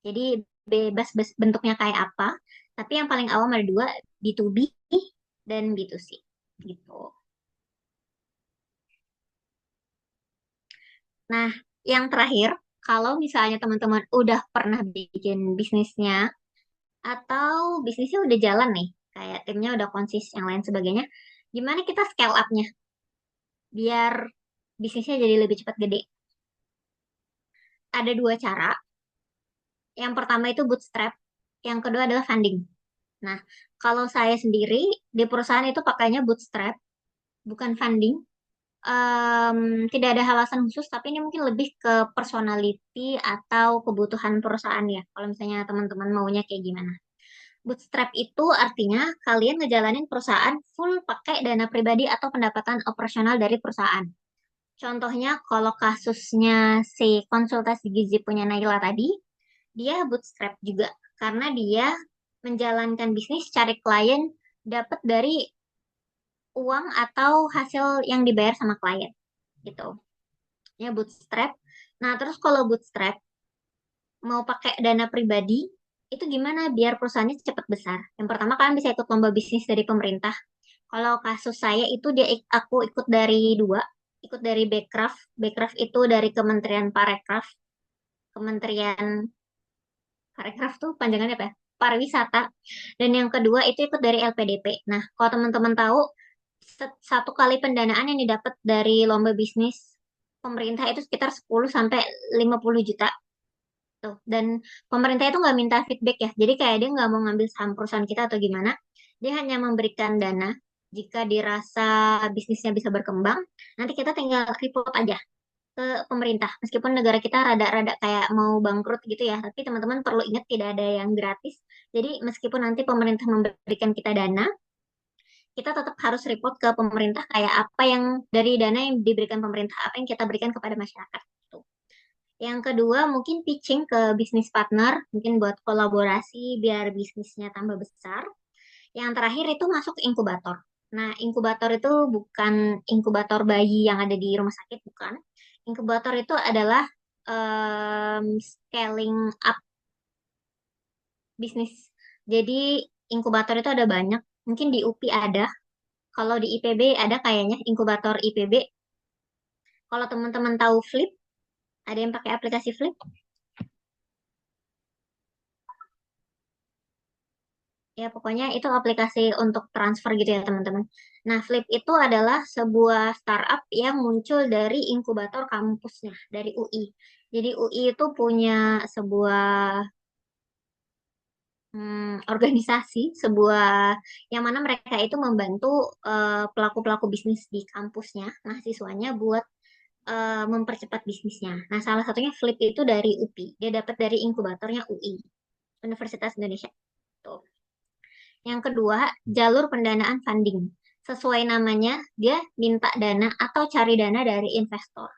Jadi bebas bentuknya kayak apa, tapi yang paling awam ada dua, B2B dan B2C. Gitu. Nah, yang terakhir, kalau misalnya teman-teman udah pernah bikin bisnisnya, atau bisnisnya udah jalan nih, kayak timnya udah konsis, yang lain sebagainya, gimana kita scale up-nya biar bisnisnya jadi lebih cepat gede? Ada dua cara. Yang pertama itu bootstrap, yang kedua adalah funding. Nah, kalau saya sendiri di perusahaan itu pakainya bootstrap, bukan funding. Tidak ada alasan khusus, tapi ini mungkin lebih ke personality atau kebutuhan perusahaan ya. Kalau misalnya teman-teman maunya kayak gimana. Bootstrap itu artinya kalian ngejalanin perusahaan full pakai dana pribadi atau pendapatan operasional dari perusahaan. Contohnya kalau kasusnya si konsultasi gizi punya Naila tadi, dia bootstrap juga. karena dia menjalankan bisnis cari klien dapat dari uang atau hasil yang dibayar sama klien gitu. Ya bootstrap. Nah, terus kalau bootstrap mau pakai dana pribadi itu gimana biar perusahaannya cepat besar? Yang pertama kalian bisa ikut lomba bisnis dari pemerintah. Kalau kasus saya itu aku ikut dari dua, ikut dari Bekraf. Bekraf itu dari Kementerian Parekraf. Kementerian Parekraf tuh panjangannya apa ya? Pariwisata. Dan yang kedua itu ikut dari LPDP. Nah, kalau teman-teman tahu, satu kali pendanaan yang didapat dari lomba bisnis pemerintah itu sekitar 10 sampai 50 juta. Tuh. Dan pemerintah itu nggak minta feedback ya. Jadi kayak dia nggak mau ngambil saham perusahaan kita atau gimana. Dia hanya memberikan dana. Jika dirasa bisnisnya bisa berkembang, nanti kita tinggal report aja ke pemerintah. Meskipun negara kita rada-rada kayak mau bangkrut gitu ya, tapi teman-teman perlu ingat tidak ada yang gratis. Jadi meskipun nanti pemerintah memberikan kita dana, kita tetap harus report ke pemerintah kayak apa yang dari dana yang diberikan pemerintah, apa yang kita berikan kepada masyarakat. Gitu. Yang kedua mungkin pitching ke bisnis partner, mungkin buat kolaborasi biar bisnisnya tambah besar. Yang terakhir itu masuk inkubator. Nah, inkubator itu bukan inkubator bayi yang ada di rumah sakit, bukan. Inkubator itu adalah scaling up bisnis. Jadi inkubator itu ada banyak. Mungkin di UPI ada. Kalau di IPB ada kayaknya inkubator IPB. Kalau teman-teman tahu Flip, ada yang pakai aplikasi Flip? Ya, pokoknya itu aplikasi untuk transfer gitu ya, teman-teman. Nah, Flip itu adalah sebuah startup yang muncul dari inkubator kampusnya, dari UI. Jadi UI itu punya sebuah organisasi, sebuah yang mana mereka itu membantu pelaku-pelaku bisnis di kampusnya, mahasiswanya buat mempercepat bisnisnya. Nah, salah satunya Flip itu dari UPI. Dia dapat dari inkubatornya UI, Universitas Indonesia. Tuh. Yang kedua, jalur pendanaan funding. Sesuai namanya, dia minta dana atau cari dana dari investor.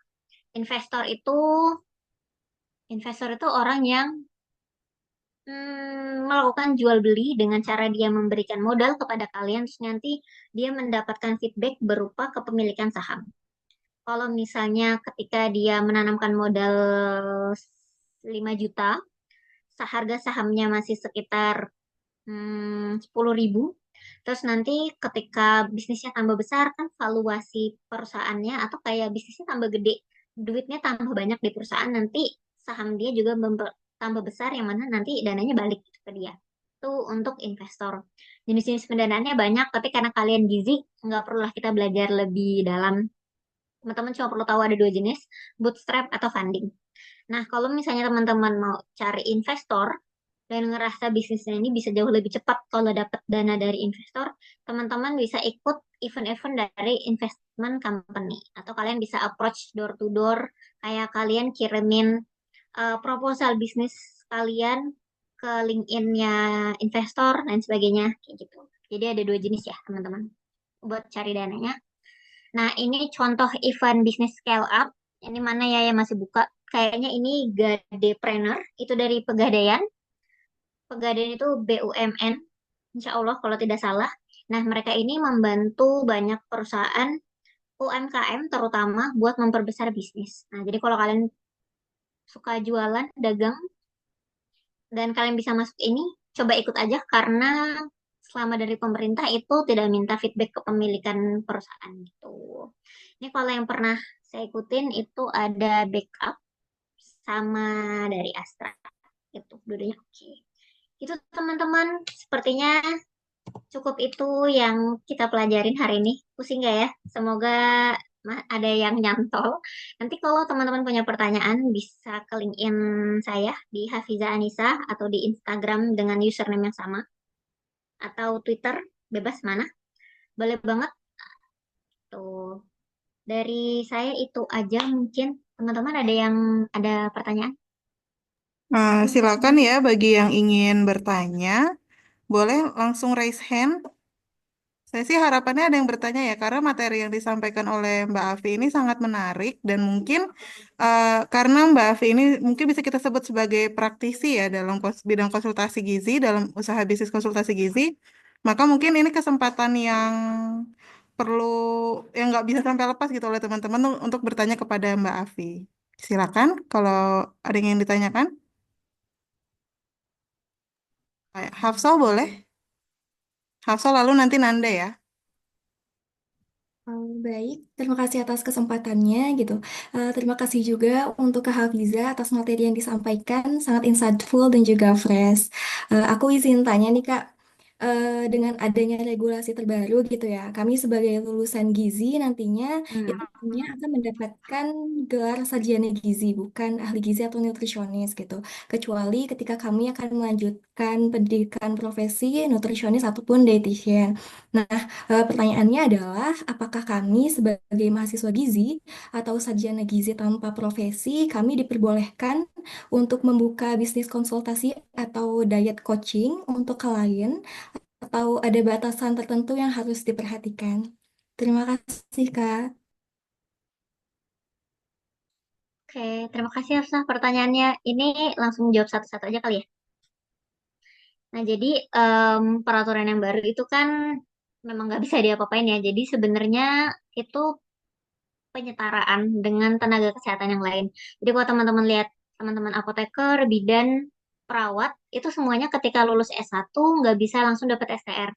Investor itu investor itu orang yang melakukan jual beli dengan cara dia memberikan modal kepada kalian, terus nanti dia mendapatkan feedback berupa kepemilikan saham. Kalau misalnya ketika dia menanamkan modal 5 juta, harga sahamnya masih sekitar 10.000. Terus nanti ketika bisnisnya tambah besar kan valuasi perusahaannya atau kayak bisnisnya tambah gede, duitnya tambah banyak di perusahaan, nanti saham dia juga tambah besar yang mana nanti dananya balik gitu ke dia. Itu untuk investor. Jenis-jenis pendanaannya banyak, tapi karena kalian gizi, nggak perlulah kita belajar lebih dalam. Teman-teman cuma perlu tahu ada dua jenis, bootstrap atau funding. Nah, kalau misalnya teman-teman mau cari investor dan ngerasa bisnisnya ini bisa jauh lebih cepat kalau dapat dana dari investor, teman-teman bisa ikut event-event dari investment company. Atau kalian bisa approach door to door, kayak kalian kirimin proposal bisnis kalian ke LinkedIn-nya investor dan sebagainya, kayak gitu. Jadi ada dua jenis ya, teman-teman, buat cari dananya. Nah, ini contoh event bisnis scale up. Ini mana ya yang masih buka? Kayaknya ini Gadepreneur, itu dari Pegadaian. Pegadaian itu BUMN, insya Allah kalau tidak salah. Nah, mereka ini membantu banyak perusahaan UMKM terutama buat memperbesar bisnis. Nah, jadi kalau kalian suka jualan, dagang, dan kalian bisa masuk ini, coba ikut aja karena selama dari pemerintah itu tidak minta feedback kepemilikan perusahaan gitu. Ini kalau yang pernah saya ikutin itu ada backup sama dari Astra itu dulunya oke. Itu teman-teman, sepertinya cukup itu yang kita pelajarin hari ini. Pusing nggak ya? Semoga ada yang nyantol. Nanti kalau teman-teman punya pertanyaan bisa ke LinkedIn saya di Hafiza Anisa atau di Instagram dengan username yang sama atau Twitter bebas mana. Boleh banget tuh. Dari saya itu aja mungkin teman-teman ada yang ada pertanyaan? Silakan ya bagi yang ingin bertanya, boleh langsung raise hand. Saya sih harapannya ada yang bertanya ya, karena materi yang disampaikan oleh Mbak Afi ini sangat menarik dan mungkin karena Mbak Afi ini mungkin bisa kita sebut sebagai praktisi ya dalam bidang konsultasi gizi, dalam usaha bisnis konsultasi gizi, maka mungkin ini kesempatan yang perlu yang nggak bisa sampai lepas gitu oleh teman-teman untuk bertanya kepada Mbak Afi. Silakan kalau ada yang ingin ditanyakan. Hafsal boleh? Hafsal lalu nanti Nanda ya. Baik, terima kasih atas kesempatannya gitu. Terima kasih juga untuk Kak Hafiza atas materi yang disampaikan, sangat insightful dan juga fresh. Aku izin tanya nih Kak, dengan adanya regulasi terbaru gitu ya, kami sebagai lulusan gizi nantinya Hmm. itu akan mendapatkan gelar sarjana gizi, bukan ahli gizi atau nutrisionis gitu. Kecuali ketika kami akan melanjutkan pendidikan profesi nutrisionis ataupun dietitian. Pertanyaannya adalah, apakah kami sebagai mahasiswa gizi atau sarjana gizi tanpa profesi, kami diperbolehkan untuk membuka bisnis konsultasi atau diet coaching untuk klien, atau ada batasan tertentu yang harus diperhatikan? Terima kasih, Kak. Oke, terima kasih Hafsah pertanyaannya. Ini langsung jawab satu-satu aja kali ya. Nah, jadi peraturan yang baru itu kan memang nggak bisa diapa-apain ya. Jadi sebenarnya itu penyetaraan dengan tenaga kesehatan yang lain. Jadi kalau teman-teman lihat teman-teman apoteker, bidan, perawat, itu semuanya ketika lulus S1 nggak bisa langsung dapat STR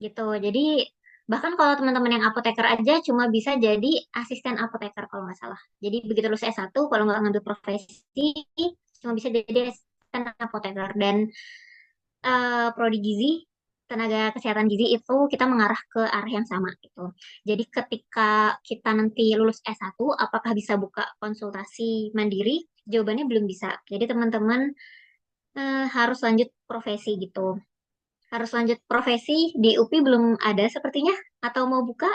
gitu. Jadi bahkan kalau teman-teman yang apoteker aja cuma bisa jadi asisten apoteker kalau nggak salah. Jadi begitu lulus S1 kalau nggak ngambil profesi cuma bisa jadi asisten apoteker dan prodi gizi, tenaga kesehatan gizi itu kita mengarah ke arah yang sama gitu. Jadi ketika kita nanti lulus S1, apakah bisa buka konsultasi mandiri? Jawabannya belum bisa. Jadi teman-teman harus lanjut profesi gitu. Harus lanjut profesi di UPI belum ada sepertinya atau mau buka?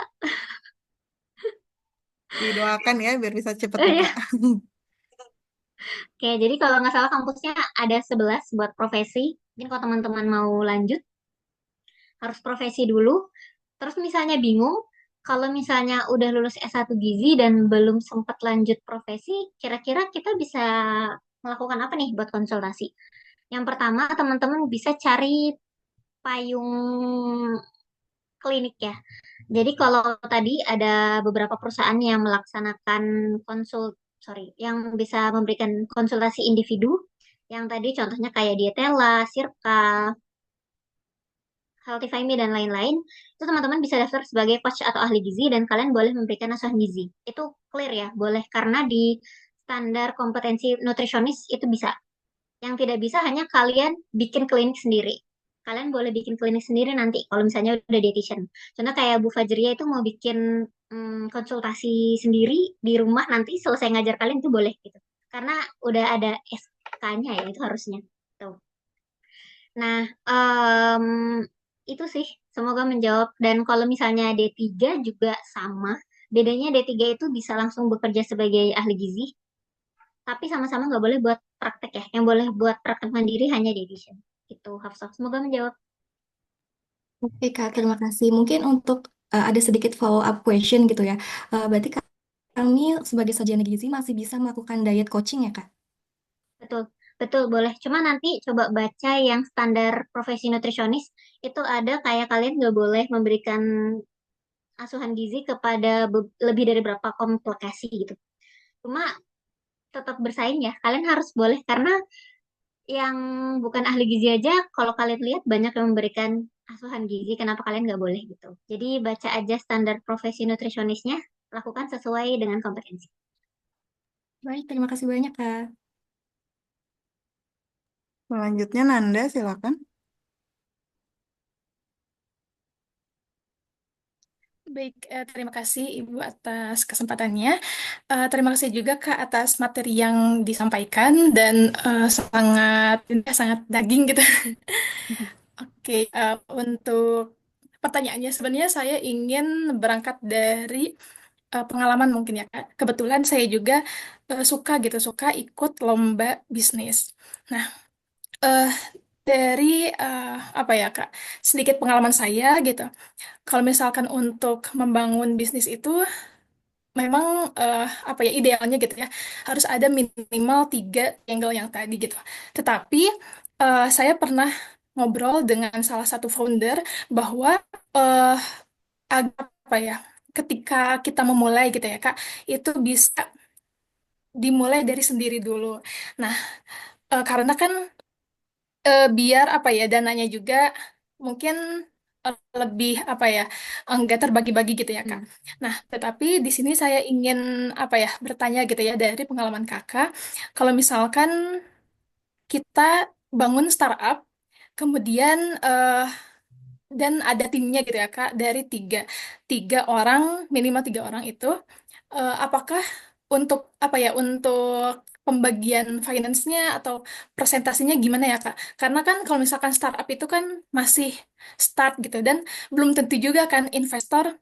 Didoakan ya biar bisa cepat buka. Ya. Oke, jadi kalau nggak salah kampusnya ada 11 buat profesi. Mungkin kalau teman-teman mau lanjut harus profesi dulu. Terus misalnya bingung, kalau misalnya udah lulus S1 Gizi dan belum sempat lanjut profesi, kira-kira kita bisa melakukan apa nih buat konsultasi? Yang pertama, teman-teman bisa cari payung klinik ya. Jadi kalau tadi ada beberapa perusahaan yang melaksanakan yang bisa memberikan konsultasi individu, yang tadi contohnya kayak Dietela, Sirka, Healthify Me dan lain-lain, itu teman-teman bisa daftar sebagai coach atau ahli gizi dan kalian boleh memberikan asuhan gizi. Itu clear ya, boleh karena di standar kompetensi nutrisionis itu bisa. Yang tidak bisa hanya kalian bikin klinik sendiri. Kalian boleh bikin klinik sendiri nanti kalau misalnya udah dietitian. Contoh kayak Bu Fajria itu mau bikin konsultasi sendiri di rumah nanti selesai ngajar kalian itu boleh gitu. Karena udah ada SK-nya ya itu harusnya. Tuh. Nah, itu sih semoga menjawab. Dan kalau misalnya D3 juga sama. Bedanya D3 itu bisa langsung bekerja sebagai ahli gizi, tapi sama-sama nggak boleh buat praktek ya. Yang boleh buat praktek mandiri hanya dietitian. Itu Hafsah. Semoga menjawab. Oke, Kak, terima kasih. Mungkin untuk ada sedikit follow up question gitu ya. Berarti kami sebagai sarjana gizi masih bisa melakukan diet coaching ya, Kak? Betul, betul boleh. Cuma nanti coba baca yang standar profesi nutrisionis. Itu ada kayak kalian nggak boleh memberikan asuhan gizi kepada lebih dari berapa komplikasi gitu. Cuma tetap bersaing ya. Kalian harus boleh karena yang bukan ahli gizi aja, kalau kalian lihat banyak yang memberikan asuhan gizi, kenapa kalian nggak boleh gitu. Jadi baca aja standar profesi nutrisionisnya, lakukan sesuai dengan kompetensi. Baik, terima kasih banyak, Kak. Selanjutnya Nanda silakan. Baik, terima kasih Ibu atas kesempatannya. Terima kasih juga Kak atas materi yang disampaikan dan sangat daging gitu. Oke, untuk pertanyaannya sebenarnya saya ingin berangkat dari pengalaman mungkin ya Kak. Kebetulan saya juga suka ikut lomba bisnis. Nah, dari apa ya Kak, sedikit pengalaman saya gitu. Kalau misalkan untuk membangun bisnis itu memang apa ya idealnya gitu ya harus ada minimal 3 angle yang tadi gitu. Tetapi saya pernah ngobrol dengan salah satu founder bahwa eh, apa ya ketika kita memulai gitu ya Kak itu bisa dimulai dari sendiri dulu. Nah, karena kan biar apa ya dananya juga mungkin lebih apa ya enggak terbagi-bagi gitu ya Kak. Hmm. Nah, tetapi di sini saya ingin apa ya bertanya gitu ya dari pengalaman Kakak, kalau misalkan kita bangun startup, kemudian dan ada timnya gitu ya Kak dari tiga orang minimal 3 orang itu, apakah untuk apa ya untuk pembagian finance-nya atau presentasinya gimana ya Kak? Karena kan kalau misalkan startup itu kan masih start gitu dan belum tentu juga kan investor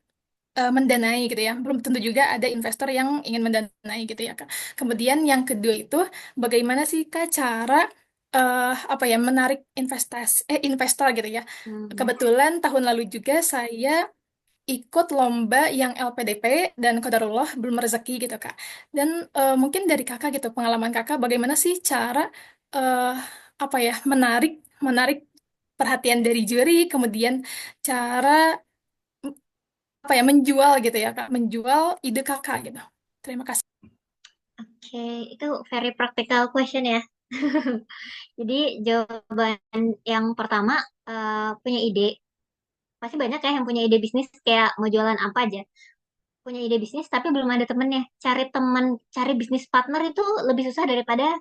mendanai gitu ya. Belum tentu juga ada investor yang ingin mendanai gitu ya Kak. Kemudian yang kedua itu bagaimana sih Kak cara apa ya menarik investor gitu ya. Hmm. Kebetulan tahun lalu juga saya ikut lomba yang LPDP dan qadarullah belum rezeki gitu Kak. Dan mungkin dari Kakak gitu pengalaman Kakak bagaimana sih cara eh, apa ya menarik perhatian dari juri kemudian cara apa ya menjual gitu ya Kak, menjual ide Kakak gitu. Terima kasih. Oke, itu very practical question ya. Jadi jawaban yang pertama, punya ide. Pasti banyak ya yang punya ide bisnis kayak mau jualan apa aja. Punya ide bisnis tapi belum ada temennya. Cari teman, cari bisnis partner itu lebih susah daripada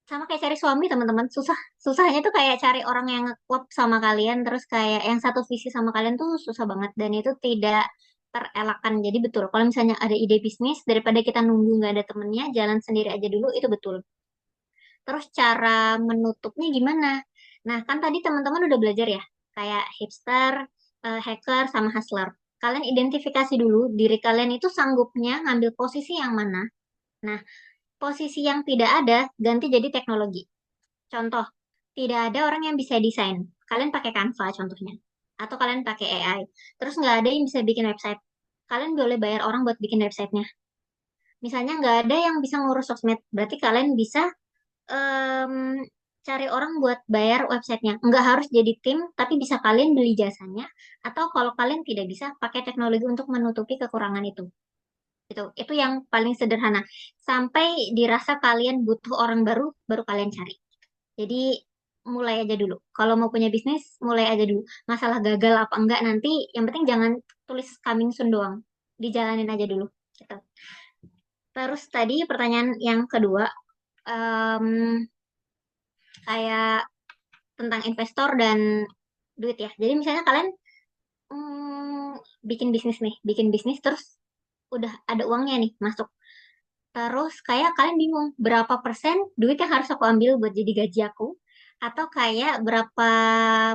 sama kayak cari suami teman-teman. Susah. Susahnya tuh kayak cari orang yang klop sama kalian terus kayak yang satu visi sama kalian tuh susah banget dan itu tidak terelakkan. Jadi betul, kalau misalnya ada ide bisnis daripada kita nunggu nggak ada temennya, jalan sendiri aja dulu itu betul. Terus cara menutupnya gimana? Nah, kan tadi teman-teman udah belajar ya, kayak hipster, hacker, sama hustler. Kalian identifikasi dulu diri kalian itu sanggupnya ngambil posisi yang mana. Nah, posisi yang tidak ada, ganti jadi teknologi. Contoh, tidak ada orang yang bisa desain. Kalian pakai Canva contohnya. Atau kalian pakai AI. Terus nggak ada yang bisa bikin website. Kalian boleh bayar orang buat bikin websitenya. Misalnya nggak ada yang bisa ngurus sosmed. Berarti kalian bisa em, cari orang buat bayar websitenya. Nggak harus jadi tim, tapi bisa kalian beli jasanya. Atau kalau kalian tidak bisa, pakai teknologi untuk menutupi kekurangan itu. Itu yang paling sederhana. Sampai dirasa kalian butuh orang baru, baru kalian cari. Jadi mulai aja dulu. Kalau mau punya bisnis, mulai aja dulu. Masalah gagal apa enggak nanti, yang penting jangan tulis coming soon doang. Dijalanin aja dulu. Gitu. Terus tadi pertanyaan yang kedua, em, kayak tentang investor dan duit ya. Jadi misalnya kalian bikin bisnis nih, bikin bisnis terus udah ada uangnya nih masuk. Terus kayak kalian bingung berapa persen duit yang harus aku ambil buat jadi gaji aku, atau kayak berapa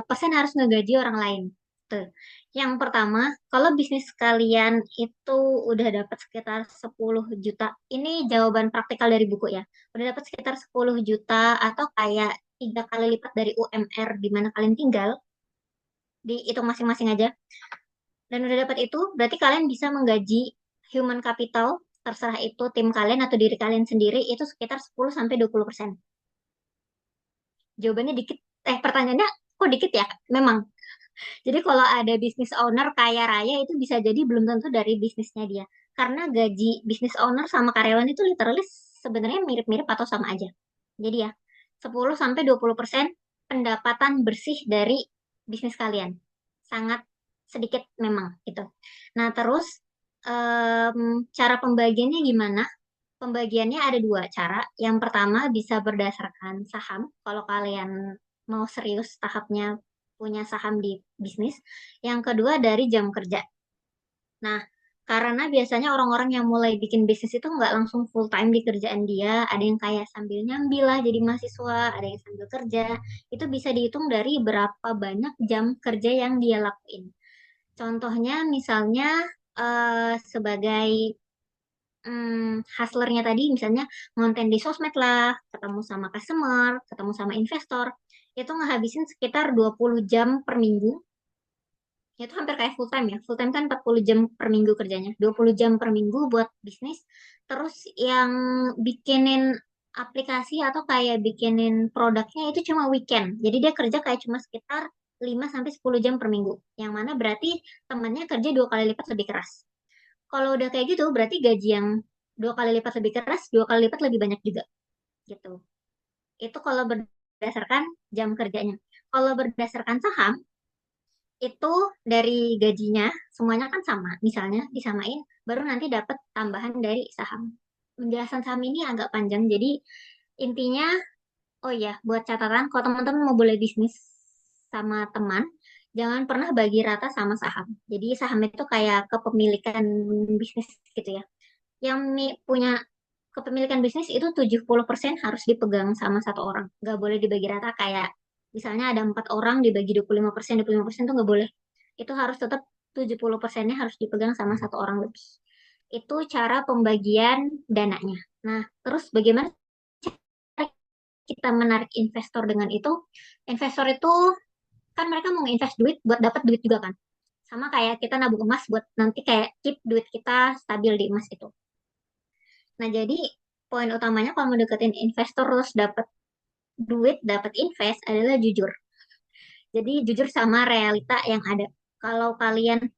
persen harus ngegaji orang lain. Tuh. Yang pertama, kalau bisnis kalian itu udah dapat sekitar 10 juta, ini jawaban praktikal dari buku ya. Udah dapat sekitar 10 juta atau kayak 3 kali lipat dari UMR di mana kalian tinggal, dihitung masing-masing aja. Dan udah dapat itu, berarti kalian bisa menggaji human capital, terserah itu tim kalian atau diri kalian sendiri, itu sekitar 10-20%. Jawabannya dikit, pertanyaannya kok dikit ya? Memang. Jadi kalau ada bisnis owner kaya raya itu bisa jadi belum tentu dari bisnisnya dia. Karena gaji bisnis owner sama karyawan itu literally sebenarnya mirip-mirip atau sama aja. Jadi ya, 10-20% pendapatan bersih dari bisnis kalian. Sangat sedikit memang itu. Nah, terus cara pembagiannya gimana? Pembagiannya ada dua cara. Yang pertama bisa berdasarkan saham. Kalau kalian mau serius tahapnya punya saham di bisnis. Yang kedua dari jam kerja. Nah, karena biasanya orang-orang yang mulai bikin bisnis itu nggak langsung full time di kerjaan dia. Ada yang kayak sambil nyambi lah jadi mahasiswa, ada yang sambil kerja. Itu bisa dihitung dari berapa banyak jam kerja yang dia lakuin. Contohnya misalnya sebagai hustlernya tadi, misalnya konten di sosmed lah, ketemu sama customer, ketemu sama investor, itu ngehabisin sekitar 20 jam per minggu. Itu hampir kayak full time ya. Full time kan 40 jam per minggu kerjanya. 20 jam per minggu buat bisnis. Terus yang bikinin aplikasi atau kayak bikinin produknya itu cuma weekend. Jadi dia kerja kayak cuma sekitar 5 sampai 10 jam per minggu. Yang mana berarti temannya kerja 2 kali lipat lebih keras. Kalau udah kayak gitu, berarti gaji yang 2 kali lipat lebih keras, 2 kali lipat lebih banyak juga. Gitu. Itu kalau berdasarkan jam kerjanya. Kalau berdasarkan saham, itu dari gajinya semuanya kan sama. Misalnya disamain, baru nanti dapat tambahan dari saham. Penjelasan saham ini agak panjang, jadi intinya, oh ya, buat catatan, kalau teman-teman mau boleh bisnis sama teman, jangan pernah bagi rata sama saham. Jadi saham itu kayak kepemilikan bisnis gitu ya. Yang punya kepemilikan bisnis itu 70% harus dipegang sama satu orang. Nggak boleh dibagi rata kayak misalnya ada 4 orang dibagi 25%, 25% itu nggak boleh. Itu harus tetap 70%-nya harus dipegang sama satu orang lebih. Itu cara pembagian dananya. Nah, terus bagaimana cara kita menarik investor dengan itu? Investor itu kan mereka mau invest duit buat dapat duit juga kan. Sama kayak kita nabung emas buat nanti kayak keep duit kita stabil di emas itu. Nah, jadi poin utamanya kalau mau deketin investor terus dapat duit, dapat invest adalah jujur. Jadi jujur sama realita yang ada. Kalau kalian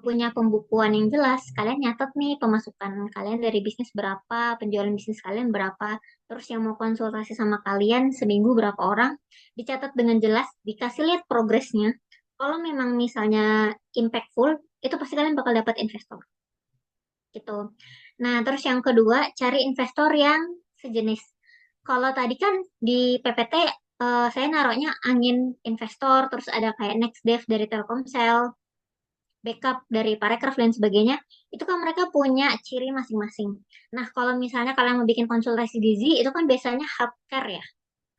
punya pembukuan yang jelas, kalian nyatet nih pemasukan kalian dari bisnis berapa, penjualan bisnis kalian berapa, terus yang mau konsultasi sama kalian seminggu berapa orang, dicatat dengan jelas, dikasih lihat progresnya. Kalau memang misalnya impactful, itu pasti kalian bakal dapat investor. Gitu. Nah, terus yang kedua, cari investor yang sejenis. Kalau tadi kan di PPT saya naruhnya angin investor, terus ada kayak Next Dev dari Telkomsel, backup dari Parekraf dan sebagainya. Itu kan mereka punya ciri masing-masing. Nah, kalau misalnya kalian mau bikin konsultasi gizi, itu kan biasanya healthcare ya.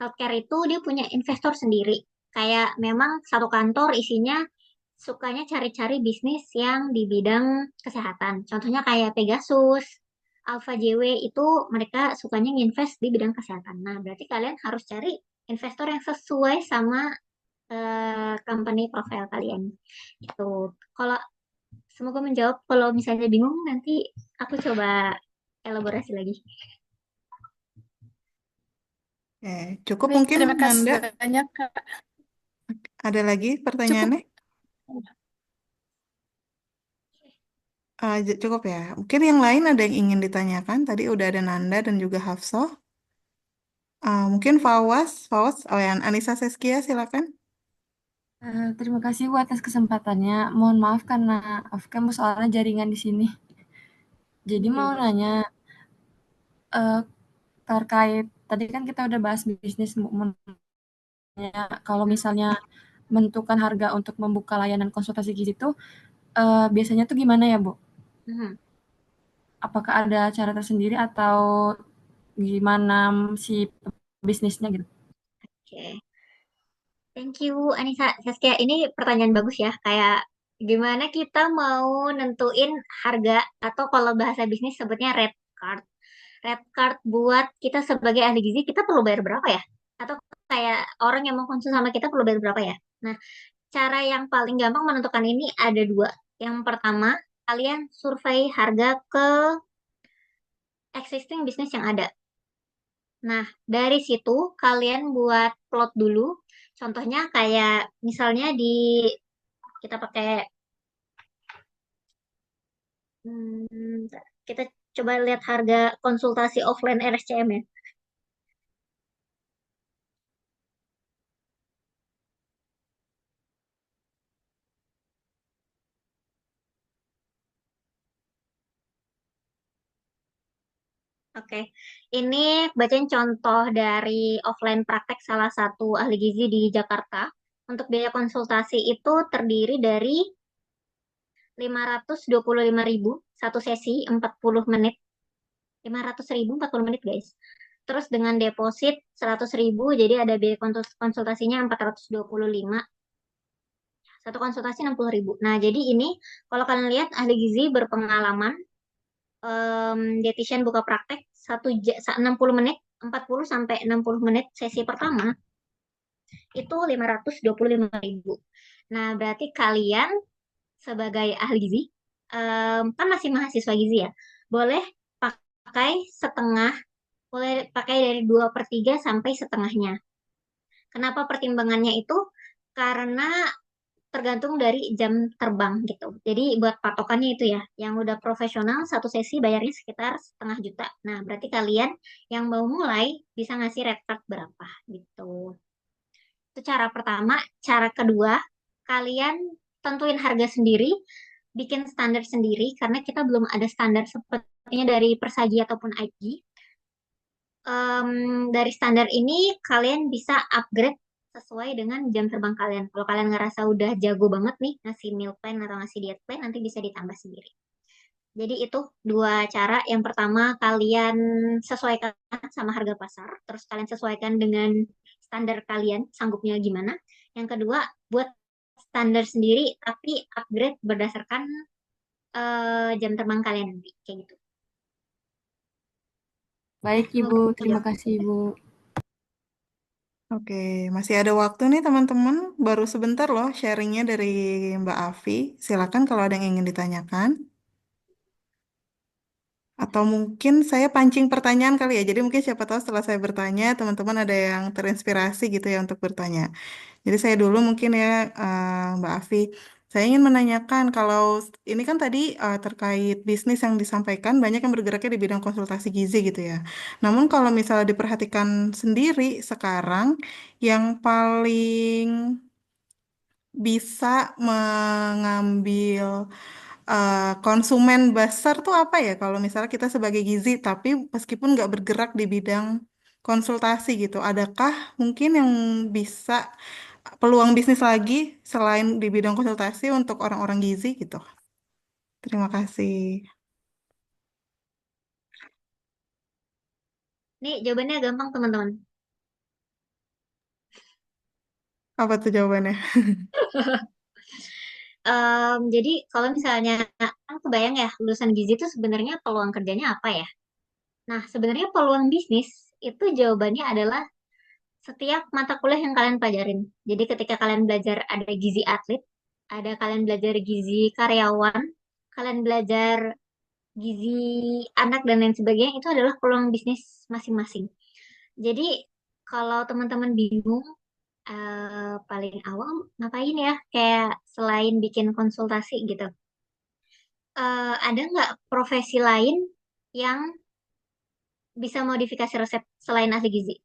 Healthcare itu dia punya investor sendiri. Kayak memang satu kantor isinya sukanya cari-cari bisnis yang di bidang kesehatan. Contohnya kayak Pegasus, Alpha JW itu mereka sukanya nginvest di bidang kesehatan. Nah, berarti kalian harus cari investor yang sesuai sama company profile kalian. Itu. Kalau semoga menjawab. Kalau misalnya bingung nanti aku coba elaborasi lagi. Cukup Baik, mungkin terima kasih Nanda. banyak, Kak. Ada lagi Cukup. pertanyaannya? Cukup ya. Mungkin yang lain ada yang ingin ditanyakan. Tadi udah ada Nanda dan juga Hafsah. Mungkin Fawas, oh ya, Anissa Seskia, silakan. Terima kasih Bu atas kesempatannya. Mohon maaf karena off-cam soalnya jaringan di sini. Jadi mau nanya terkait tadi kan kita udah bahas bisnis kalau misalnya menentukan harga untuk membuka layanan konsultasi gizi itu biasanya tuh gimana ya Bu? Apakah ada cara tersendiri atau gimana si bisnisnya gitu? Oke. Thank you, Anissa. Saskia, ini pertanyaan bagus ya. Kayak gimana kita mau nentuin harga atau kalau bahasa bisnis sebutnya red card. Red card buat kita sebagai ahli gizi, kita perlu bayar berapa ya? Atau kayak orang yang mau konsul sama kita perlu bayar berapa ya? Nah, cara yang paling gampang menentukan ini ada dua. Yang pertama, kalian survei harga ke existing bisnis yang ada. Nah, dari situ kalian buat plot dulu. Contohnya kayak misalnya kita pakai kita coba lihat harga konsultasi offline RSCM ya. Oke, ini bacain contoh dari offline praktek salah satu ahli gizi di Jakarta. Untuk biaya konsultasi itu terdiri dari 525.000 satu sesi 40 menit. 500.000 40 menit guys. Terus dengan deposit 100.000 jadi ada biaya konsultasinya 425. Satu konsultasi 60.000. Nah, jadi ini kalau kalian lihat ahli gizi berpengalaman dietitian buka praktek 60 menit, 40 sampai 60 menit sesi pertama itu 525.000. Nah, berarti kalian sebagai ahli gizi, kan masih mahasiswa gizi ya, boleh pakai setengah, boleh pakai dari 2/3 sampai setengahnya. Kenapa pertimbangannya itu? Karena tergantung dari jam terbang gitu. Jadi buat patokannya itu ya, yang udah profesional satu sesi bayarnya sekitar 500.000. Nah, berarti kalian yang mau mulai bisa ngasih red card berapa gitu. Itu cara pertama. Cara kedua, kalian tentuin harga sendiri, bikin standar sendiri, karena kita belum ada standar sepertinya dari Persagi ataupun IG. Dari standar ini, kalian bisa upgrade sesuai dengan jam terbang kalian. Kalau kalian ngerasa udah jago banget nih, ngasih meal plan atau ngasih diet plan, nanti bisa ditambah sendiri. Jadi itu dua cara. Yang pertama, kalian sesuaikan sama harga pasar. Terus kalian sesuaikan dengan standar kalian, sanggupnya gimana. Yang kedua, buat standar sendiri, tapi upgrade berdasarkan jam terbang kalian nanti. Kayak gitu. Baik, Ibu. Semoga Terima menjawab. kasih, Ibu. Oke, masih ada waktu nih teman-teman. Baru sebentar loh sharingnya dari Mbak Afi. Silakan kalau ada yang ingin ditanyakan. Atau mungkin saya pancing pertanyaan kali ya. Jadi mungkin siapa tahu setelah saya bertanya, teman-teman ada yang terinspirasi gitu ya untuk bertanya. Jadi saya dulu mungkin ya, Mbak Afi. Saya ingin menanyakan kalau ini kan tadi terkait bisnis yang disampaikan banyak yang bergeraknya di bidang konsultasi gizi gitu ya. Namun kalau misalnya diperhatikan sendiri sekarang yang paling bisa mengambil konsumen besar tuh apa ya kalau misalnya kita sebagai gizi tapi meskipun nggak bergerak di bidang konsultasi gitu, adakah mungkin yang bisa peluang bisnis lagi selain di bidang konsultasi untuk orang-orang gizi gitu? Terima kasih. Nih jawabannya gampang teman-teman. Apa tuh jawabannya? Jadi kalau misalnya kan kebayang ya lulusan gizi itu sebenarnya peluang kerjanya apa ya? Nah, sebenarnya peluang bisnis itu jawabannya adalah setiap mata kuliah yang kalian pelajarin. Jadi ketika kalian belajar ada gizi atlet, ada kalian belajar gizi karyawan, kalian belajar gizi anak dan lain sebagainya, itu adalah peluang bisnis masing-masing. Jadi kalau teman-teman bingung, paling awal ngapain ya? Kayak selain bikin konsultasi gitu. Ada nggak profesi lain yang bisa modifikasi resep selain ahli gizi?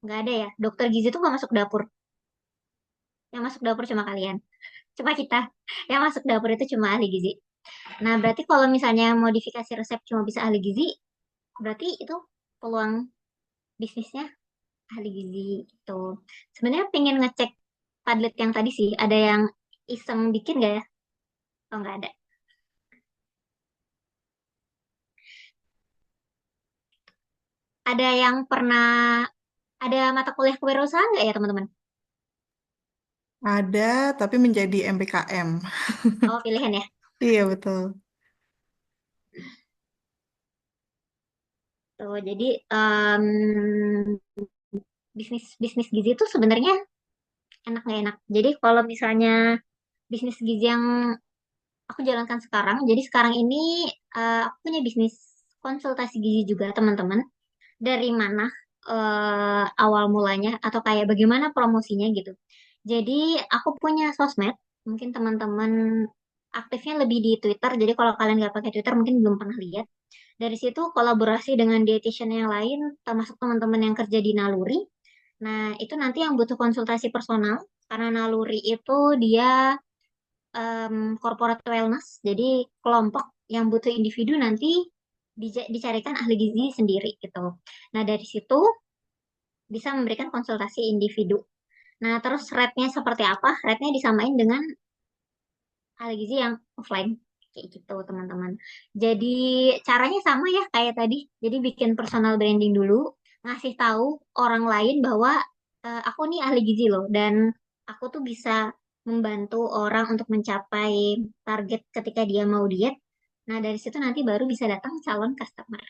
Nggak ada ya. Dokter gizi tuh nggak masuk dapur. Yang masuk dapur cuma kalian. Cuma kita. Yang masuk dapur itu cuma ahli gizi. Nah, berarti kalau misalnya modifikasi resep cuma bisa ahli gizi, berarti itu peluang bisnisnya ahli gizi itu. Sebenarnya pengen ngecek Padlet yang tadi sih. Ada yang iseng bikin nggak ya? Oh, nggak ada. Ada yang pernah ada mata kuliah kewirausahaan nggak ya, teman-teman? Ada, tapi menjadi MBKM. Oh, pilihan ya. Iya, betul. Tuh, jadi bisnis bisnis gizi itu sebenarnya enak nggak enak. Jadi kalau misalnya bisnis gizi yang aku jalankan sekarang, jadi sekarang ini aku punya bisnis konsultasi gizi juga teman-teman. Dari mana awal mulanya atau kayak bagaimana promosinya gitu. Jadi aku punya sosmed, mungkin teman-teman aktifnya lebih di Twitter. Jadi kalau kalian nggak pakai Twitter mungkin belum pernah lihat. Dari situ kolaborasi dengan dietitian yang lain, termasuk teman-teman yang kerja di Naluri. Nah, itu nanti yang butuh konsultasi personal, karena Naluri itu dia corporate wellness, jadi kelompok yang butuh individu nanti dicarikan ahli gizi sendiri gitu. Nah, dari situ bisa memberikan konsultasi individu. Nah, terus rate-nya seperti apa? Rate-nya disamain dengan ahli gizi yang offline. Kayak gitu, teman-teman. Jadi, caranya sama ya kayak tadi. Jadi, bikin personal branding dulu, ngasih tahu orang lain bahwa aku nih ahli gizi loh, dan aku tuh bisa membantu orang untuk mencapai target ketika dia mau diet. Nah, dari situ nanti baru bisa datang calon customer.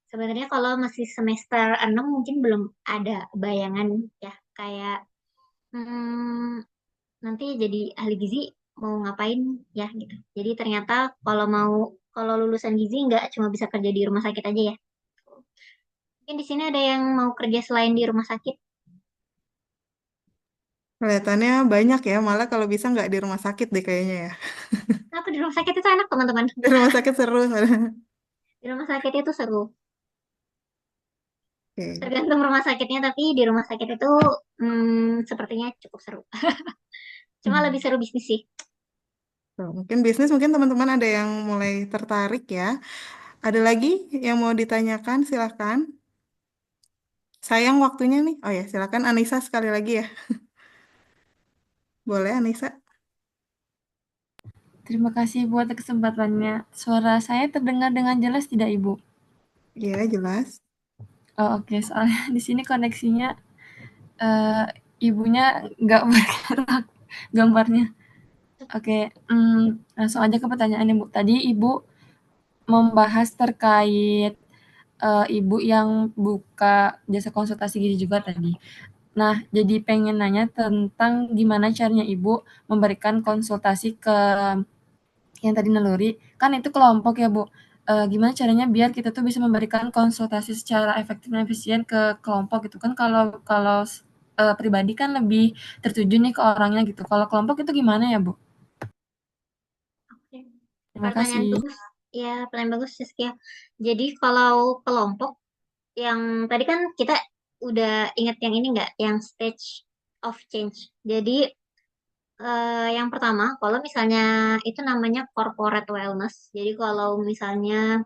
Sebenarnya kalau masih semester 6 mungkin belum ada bayangan ya, kayak hmm, nanti jadi ahli gizi mau ngapain ya gitu. Jadi ternyata kalau lulusan gizi nggak cuma bisa kerja di rumah sakit aja ya. Mungkin di sini ada yang mau kerja selain di rumah sakit. Kelihatannya banyak ya, malah kalau bisa nggak di rumah sakit deh kayaknya ya. Kenapa di rumah sakit itu enak teman-teman? Di rumah sakit seru. Di rumah sakit itu seru. Oke. Tergantung rumah sakitnya, tapi di rumah sakit itu sepertinya cukup seru. Cuma lebih seru bisnis sih. Tuh, mungkin bisnis, mungkin teman-teman ada yang mulai tertarik ya. Ada lagi yang mau ditanyakan, silahkan. Sayang waktunya nih. Oh ya, silakan Anissa sekali lagi ya. Boleh Anissa? Terima kasih Ibu atas kesempatannya. Suara saya terdengar dengan jelas tidak Ibu? Iya, jelas. Oh, oke, soalnya di sini koneksinya eh, ibunya nggak bergerak gambarnya. Oke, langsung aja ke pertanyaan Ibu. Tadi Ibu membahas terkait ibu yang buka jasa konsultasi gizi juga tadi. Nah, jadi pengen nanya tentang gimana caranya Ibu memberikan konsultasi ke yang tadi naluri, kan itu kelompok ya Bu. Gimana caranya biar kita tuh bisa memberikan konsultasi secara efektif dan efisien ke kelompok gitu kan kalau kalau pribadi kan lebih tertuju nih ke orangnya gitu. Kalau kelompok itu gimana ya Bu? Oke. Terima Pertanyaan kasih. bagus. Ya, pertanyaan bagus Saskia. Jadi kalau kelompok yang tadi kan kita udah ingat yang ini nggak, yang stage of change. Jadi yang pertama, kalau misalnya itu namanya corporate wellness. Jadi kalau misalnya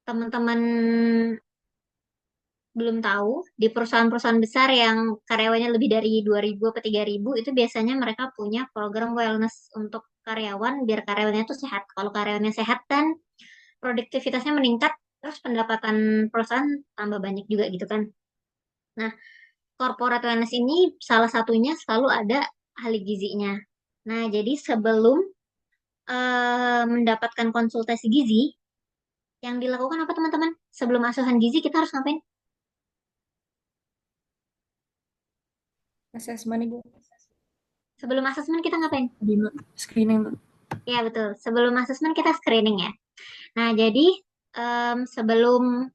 teman-teman belum tahu, di perusahaan-perusahaan besar yang karyawannya lebih dari 2.000 atau 3.000, itu biasanya mereka punya program wellness untuk karyawan, biar karyawannya itu sehat. Kalau karyawannya sehat dan produktivitasnya meningkat, terus pendapatan perusahaan tambah banyak juga gitu kan. Nah, corporate wellness ini salah satunya selalu ada ahli gizinya. Nah, jadi sebelum mendapatkan konsultasi gizi, yang dilakukan apa teman-teman? Sebelum asuhan gizi kita harus ngapain? Asesmen Ibu. Sebelum asesmen kita ngapain? Di screening tuh. Ya betul, sebelum asesmen kita screening ya. Nah, jadi sebelum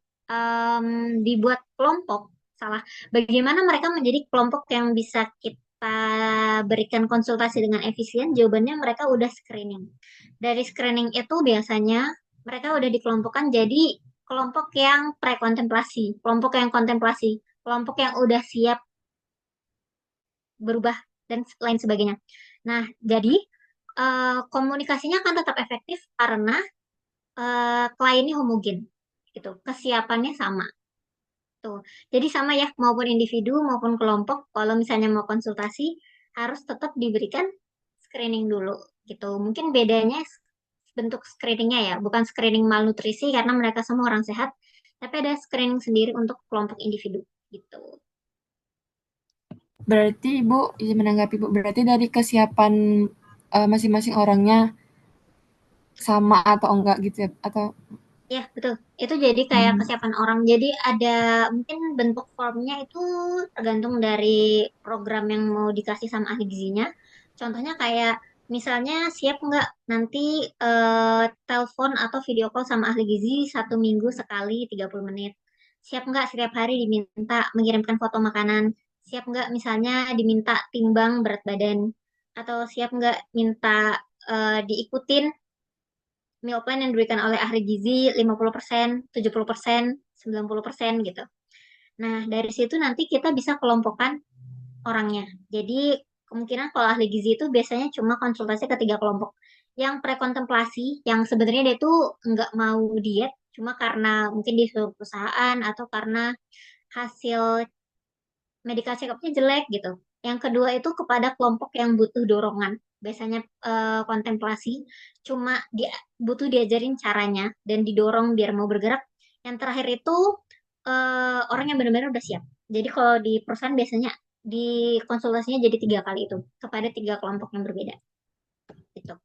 dibuat kelompok, salah, bagaimana mereka menjadi kelompok yang bisa kita berikan konsultasi dengan efisien? Jawabannya mereka udah screening. Dari screening itu biasanya mereka udah dikelompokkan jadi kelompok yang pre-kontemplasi, kelompok yang kontemplasi, kelompok yang udah siap berubah dan lain sebagainya. Nah, jadi komunikasinya akan tetap efektif karena kliennya homogen, gitu. Kesiapannya sama. Tuh. Jadi sama ya, maupun individu maupun kelompok, kalau misalnya mau konsultasi harus tetap diberikan screening dulu, gitu. Mungkin bedanya bentuk screeningnya ya, bukan screening malnutrisi karena mereka semua orang sehat, tapi ada screening sendiri untuk kelompok individu, gitu. Berarti Ibu, izin menanggapi Ibu, berarti dari kesiapan masing-masing orangnya sama atau enggak gitu ya? Atau Ya, betul. Itu jadi kayak kesiapan orang. Jadi ada mungkin bentuk formnya itu tergantung dari program yang mau dikasih sama ahli gizinya. Contohnya kayak misalnya siap nggak nanti telepon atau video call sama ahli gizi 1 minggu sekali 30 menit. Siap nggak setiap hari diminta mengirimkan foto makanan. Siap nggak misalnya diminta timbang berat badan. Atau siap nggak minta diikutin meal plan yang diberikan oleh ahli gizi 50%, 70%, 90% gitu. Nah, dari situ nanti kita bisa kelompokkan orangnya. Jadi, kemungkinan kalau ahli gizi itu biasanya cuma konsultasi ke 3 kelompok. Yang prekontemplasi, yang sebenarnya dia tuh nggak mau diet, cuma karena mungkin disuruh perusahaan atau karena hasil medical check-up-nya jelek gitu. Yang kedua itu kepada kelompok yang butuh dorongan. Biasanya kontemplasi, cuma dia butuh diajarin caranya dan didorong biar mau bergerak. Yang terakhir itu orang yang benar-benar udah siap. Jadi kalau di perusahaan biasanya di konsultasinya jadi 3 kali itu kepada 3 kelompok yang berbeda. Gitu.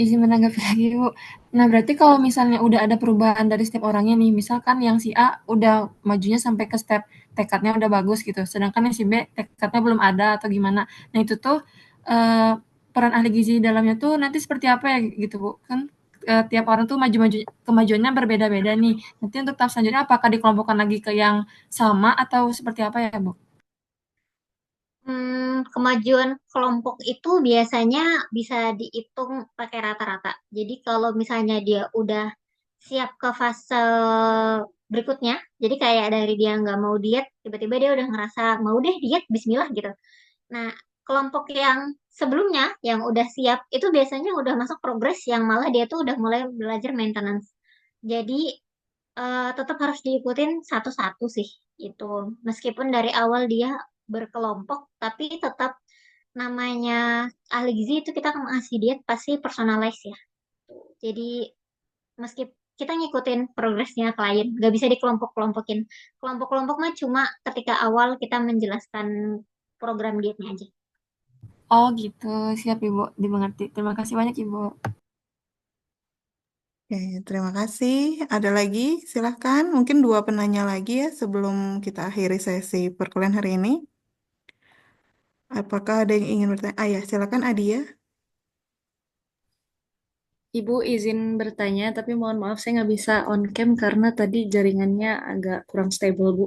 Izin menanggapi lagi, Bu. Nah, berarti kalau misalnya udah ada perubahan dari setiap orangnya nih, misalkan yang si A udah majunya sampai ke step tekadnya udah bagus gitu, sedangkan yang si B tekadnya belum ada atau gimana. Nah, itu tuh peran ahli gizi di dalamnya tuh nanti seperti apa ya gitu, Bu? Kan tiap orang tuh kemajuannya berbeda-beda nih. Nanti untuk tahap selanjutnya apakah dikelompokkan lagi ke yang sama atau seperti apa ya, Bu? Kemajuan kelompok itu biasanya bisa dihitung pakai rata-rata. Jadi kalau misalnya dia udah siap ke fase berikutnya, jadi kayak dari dia nggak mau diet, tiba-tiba dia udah ngerasa mau deh diet, Bismillah gitu. Nah, kelompok yang sebelumnya yang udah siap itu biasanya udah masuk progres yang malah dia tuh udah mulai belajar maintenance. Jadi tetap harus diikutin satu-satu sih itu. Meskipun dari awal dia berkelompok, tapi tetap namanya ahli gizi itu kita akan ngasih diet pasti personalize ya. Jadi meski kita ngikutin progresnya klien, nggak bisa dikelompok-kelompokin. Kelompok-kelompok mah cuma ketika awal kita menjelaskan program dietnya aja. Oh gitu, siap Ibu, dimengerti. Terima kasih banyak Ibu. Oke, terima kasih. Ada lagi? Silahkan. Mungkin 2 penanya lagi ya sebelum kita akhiri sesi perkuliahan hari ini. Apakah ada yang ingin bertanya? Ah ya, silakan Adia. Ibu izin bertanya, tapi mohon maaf saya nggak bisa on cam karena tadi jaringannya agak kurang stable, Bu.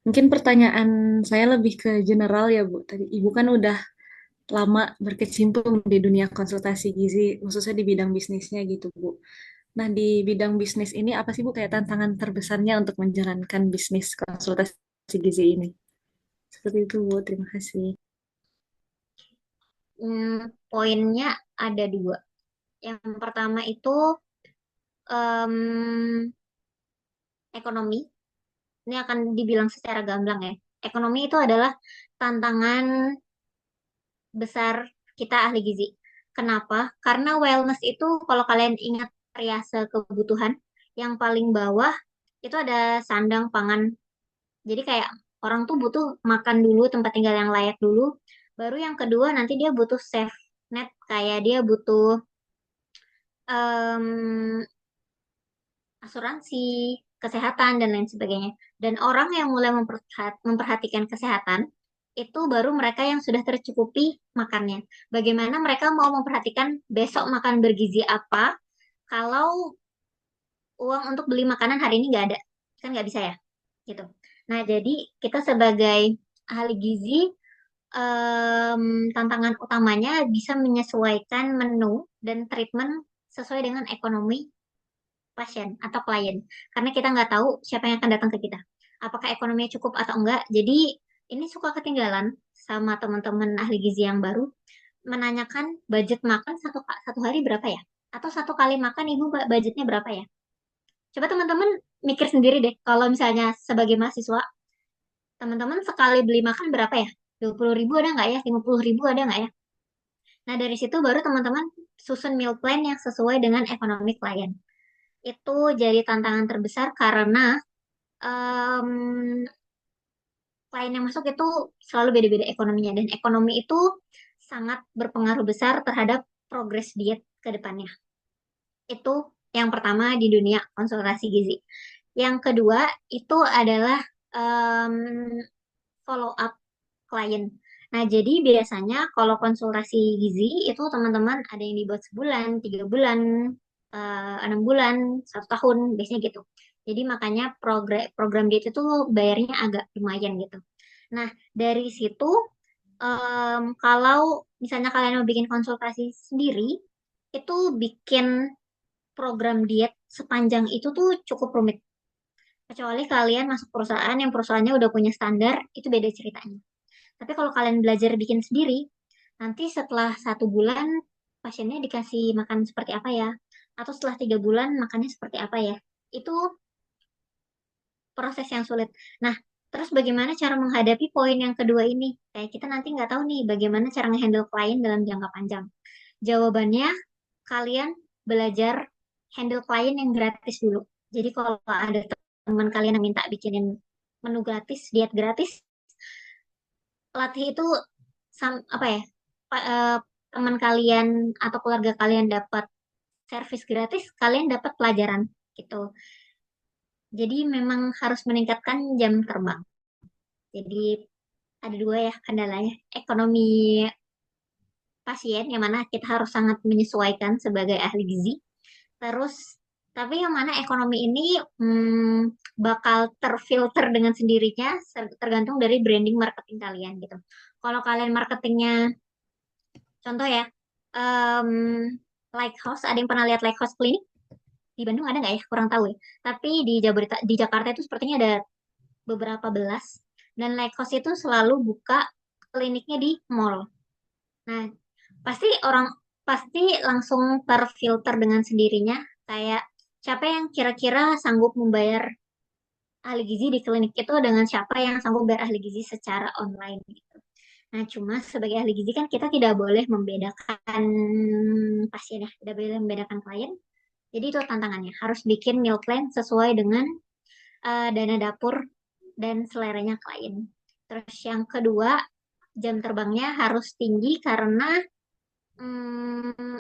Mungkin pertanyaan saya lebih ke general ya, Bu. Tadi Ibu kan udah lama berkecimpung di dunia konsultasi gizi, khususnya di bidang bisnisnya gitu, Bu. Nah, di bidang bisnis ini apa sih, Bu, kayak tantangan terbesarnya untuk menjalankan bisnis konsultasi gizi ini? Seperti itu, Bu. Terima kasih. Poinnya ada 2. Yang pertama itu em, ekonomi. Ini akan dibilang secara gamblang ya. Ekonomi itu adalah tantangan besar kita ahli gizi. Kenapa? Karena wellness itu kalau kalian ingat triase kebutuhan, yang paling bawah itu ada sandang, pangan. Jadi kayak orang tuh butuh makan dulu, tempat tinggal yang layak dulu. Baru yang kedua nanti dia butuh safe net, kayak dia butuh em, asuransi, kesehatan, dan lain sebagainya. Dan orang yang mulai memperhatikan kesehatan, itu baru mereka yang sudah tercukupi makannya. Bagaimana mereka mau memperhatikan besok makan bergizi apa, kalau uang untuk beli makanan hari ini nggak ada. Kan nggak bisa ya, gitu. Nah, jadi kita sebagai ahli gizi, tantangan utamanya bisa menyesuaikan menu dan treatment sesuai dengan ekonomi pasien atau klien. Karena kita nggak tahu siapa yang akan datang ke kita. Apakah ekonominya cukup atau enggak. Jadi ini suka ketinggalan sama teman-teman ahli gizi yang baru menanyakan budget makan satu hari berapa ya? Atau satu kali makan ibu budgetnya berapa ya? Coba teman-teman mikir sendiri deh. Kalau misalnya sebagai mahasiswa, teman-teman sekali beli makan berapa ya? 20.000 ada nggak ya? 50.000 ada nggak ya? Nah, dari situ baru teman-teman susun meal plan yang sesuai dengan ekonomi klien. Itu jadi tantangan terbesar karena em, klien yang masuk itu selalu beda-beda ekonominya dan ekonomi itu sangat berpengaruh besar terhadap progres diet ke depannya. Itu yang pertama di dunia konsultasi gizi. Yang kedua itu adalah em, follow up klien. Nah, jadi biasanya kalau konsultasi gizi itu teman-teman ada yang dibuat sebulan, 3 bulan, 6 bulan, 1 tahun, biasanya gitu. Jadi makanya program diet itu bayarnya agak lumayan gitu. Nah, dari situ kalau misalnya kalian mau bikin konsultasi sendiri, itu bikin program diet sepanjang itu tuh cukup rumit. Kecuali kalian masuk perusahaan yang perusahaannya udah punya standar, itu beda ceritanya. Tapi kalau kalian belajar bikin sendiri, nanti setelah 1 bulan pasiennya dikasih makan seperti apa ya? Atau setelah 3 bulan makannya seperti apa ya? Itu proses yang sulit. Nah, terus bagaimana cara menghadapi poin yang kedua ini? Kayak kita nanti nggak tahu nih bagaimana cara ngehandle klien dalam jangka panjang. Jawabannya, kalian belajar handle klien yang gratis dulu. Jadi kalau ada teman kalian yang minta bikinin menu gratis, diet gratis, latih itu apa ya? Teman kalian atau keluarga kalian dapat servis gratis, kalian dapat pelajaran gitu. Jadi memang harus meningkatkan jam terbang. Jadi ada dua ya kendalanya. Ekonomi pasien yang mana kita harus sangat menyesuaikan sebagai ahli gizi. Terus tapi yang mana ekonomi ini bakal terfilter dengan sendirinya tergantung dari branding marketing kalian gitu. Kalau kalian marketingnya contoh ya, em, Lighthouse, ada yang pernah lihat Lighthouse Clinic? Di Bandung ada nggak ya? Kurang tahu ya. Tapi di Jakarta itu sepertinya ada beberapa belas. Dan Lighthouse itu selalu buka kliniknya di mall. Nah, pasti orang pasti langsung terfilter dengan sendirinya. Kayak siapa yang kira-kira sanggup membayar ahli gizi di klinik itu dengan siapa yang sanggup bayar ahli gizi secara online gitu. Nah, cuma sebagai ahli gizi kan kita tidak boleh membedakan pasien ya, tidak boleh membedakan klien. Jadi itu tantangannya, harus bikin meal plan sesuai dengan dana dapur dan seleranya klien. Terus yang kedua, jam terbangnya harus tinggi karena hmm,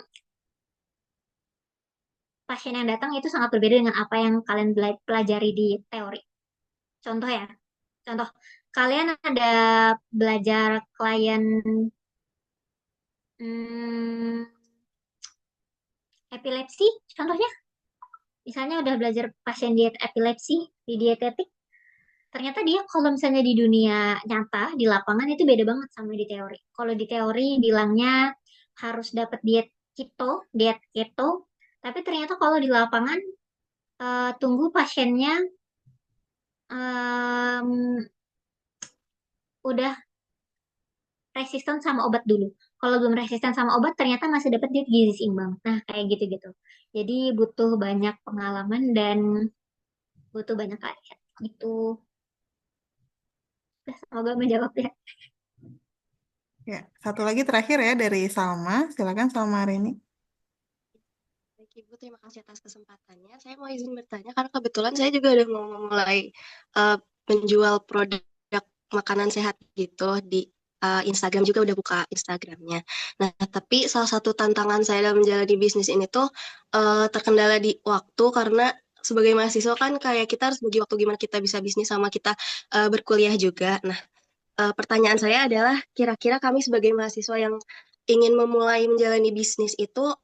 pasien yang datang itu sangat berbeda dengan apa yang kalian pelajari di teori. Contoh ya, contoh kalian ada belajar klien hmm, epilepsi, contohnya, misalnya udah belajar pasien diet epilepsi di dietetik, ternyata dia kalau misalnya di dunia nyata, di lapangan itu beda banget sama di teori. Kalau di teori bilangnya harus dapat diet keto, tapi ternyata kalau di lapangan tunggu pasiennya em, udah resisten sama obat dulu. Kalau belum resisten sama obat, ternyata masih dapat diet gizi seimbang. Nah, kayak gitu-gitu. Jadi butuh banyak pengalaman dan butuh banyak keahlian. Gitu. Semoga menjawab ya. Ya, satu lagi terakhir ya dari Salma. Silakan Salma hari ini. Baik, Ibu, terima kasih atas kesempatannya. Saya mau izin bertanya karena kebetulan saya juga udah mau memulai menjual produk makanan sehat gitu di Instagram, juga udah buka Instagramnya. Nah, tapi salah satu tantangan saya dalam menjalani bisnis ini tuh terkendala di waktu, karena sebagai mahasiswa kan kayak kita harus bagi waktu gimana kita bisa bisnis sama kita berkuliah juga. Nah, pertanyaan saya adalah kira-kira kami sebagai mahasiswa yang ingin memulai menjalani bisnis itu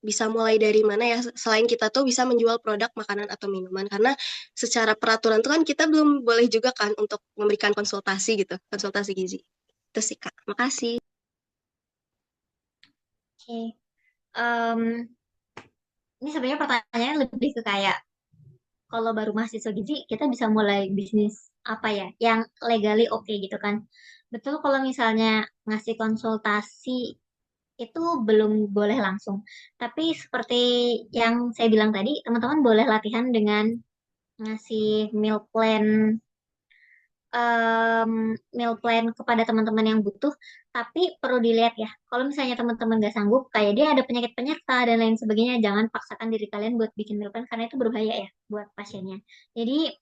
bisa mulai dari mana ya, selain kita tuh bisa menjual produk makanan atau minuman, karena secara peraturan tuh kan kita belum boleh juga kan untuk memberikan konsultasi gitu, konsultasi gizi. Itu sih Kak, makasih. Oke. Em, ini sebenarnya pertanyaannya lebih ke kayak kalau baru mahasiswa gizi kita bisa mulai bisnis apa ya yang legally oke gitu kan. Betul kalau misalnya ngasih konsultasi itu belum boleh langsung. Tapi seperti yang saya bilang tadi, teman-teman boleh latihan dengan ngasih em, meal plan kepada teman-teman yang butuh. Tapi perlu dilihat ya, kalau misalnya teman-teman nggak sanggup, kayak dia ada penyakit penyerta dan lain sebagainya, jangan paksakan diri kalian buat bikin meal plan karena itu berbahaya ya buat pasiennya. Jadi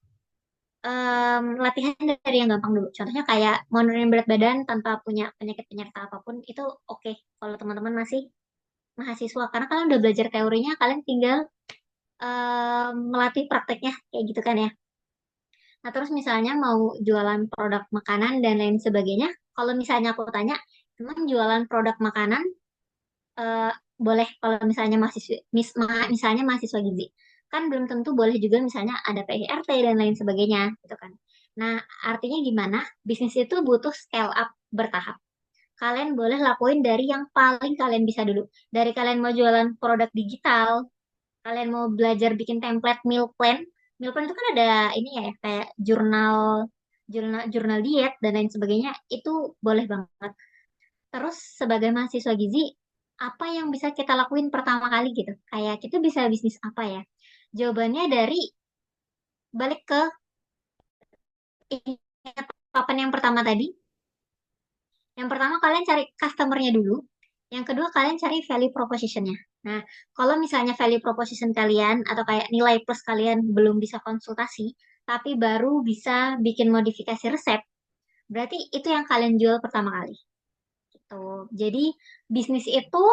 latihan dari yang gampang dulu. Contohnya kayak menurunin berat badan tanpa punya penyakit penyerta apapun itu oke. Kalau teman-teman masih mahasiswa, karena kalian udah belajar teorinya, kalian tinggal melatih prakteknya kayak gitu kan ya. Nah, terus misalnya mau jualan produk makanan dan lain sebagainya, kalau misalnya aku tanya, emang jualan produk makanan eh, boleh kalau misalnya misalnya mahasiswa gizi. Kan belum tentu boleh juga misalnya ada PIRT dan lain sebagainya gitu kan. Nah, artinya gimana? Bisnis itu butuh scale up bertahap. Kalian boleh lakuin dari yang paling kalian bisa dulu. Dari kalian mau jualan produk digital, kalian mau belajar bikin template meal plan. Meal plan itu kan ada ini ya kayak jurnal jurnal jurnal diet dan lain sebagainya. Itu boleh banget. Terus sebagai mahasiswa gizi, apa yang bisa kita lakuin pertama kali gitu? Kayak kita bisa bisnis apa ya? Jawabannya dari balik ke papan yang pertama tadi. Yang pertama kalian cari customer-nya dulu. Yang kedua kalian cari value proposition-nya. Nah, kalau misalnya value proposition kalian atau kayak nilai plus kalian belum bisa konsultasi, tapi baru bisa bikin modifikasi resep, Berarti itu yang kalian jual pertama kali. Gitu. Jadi bisnis itu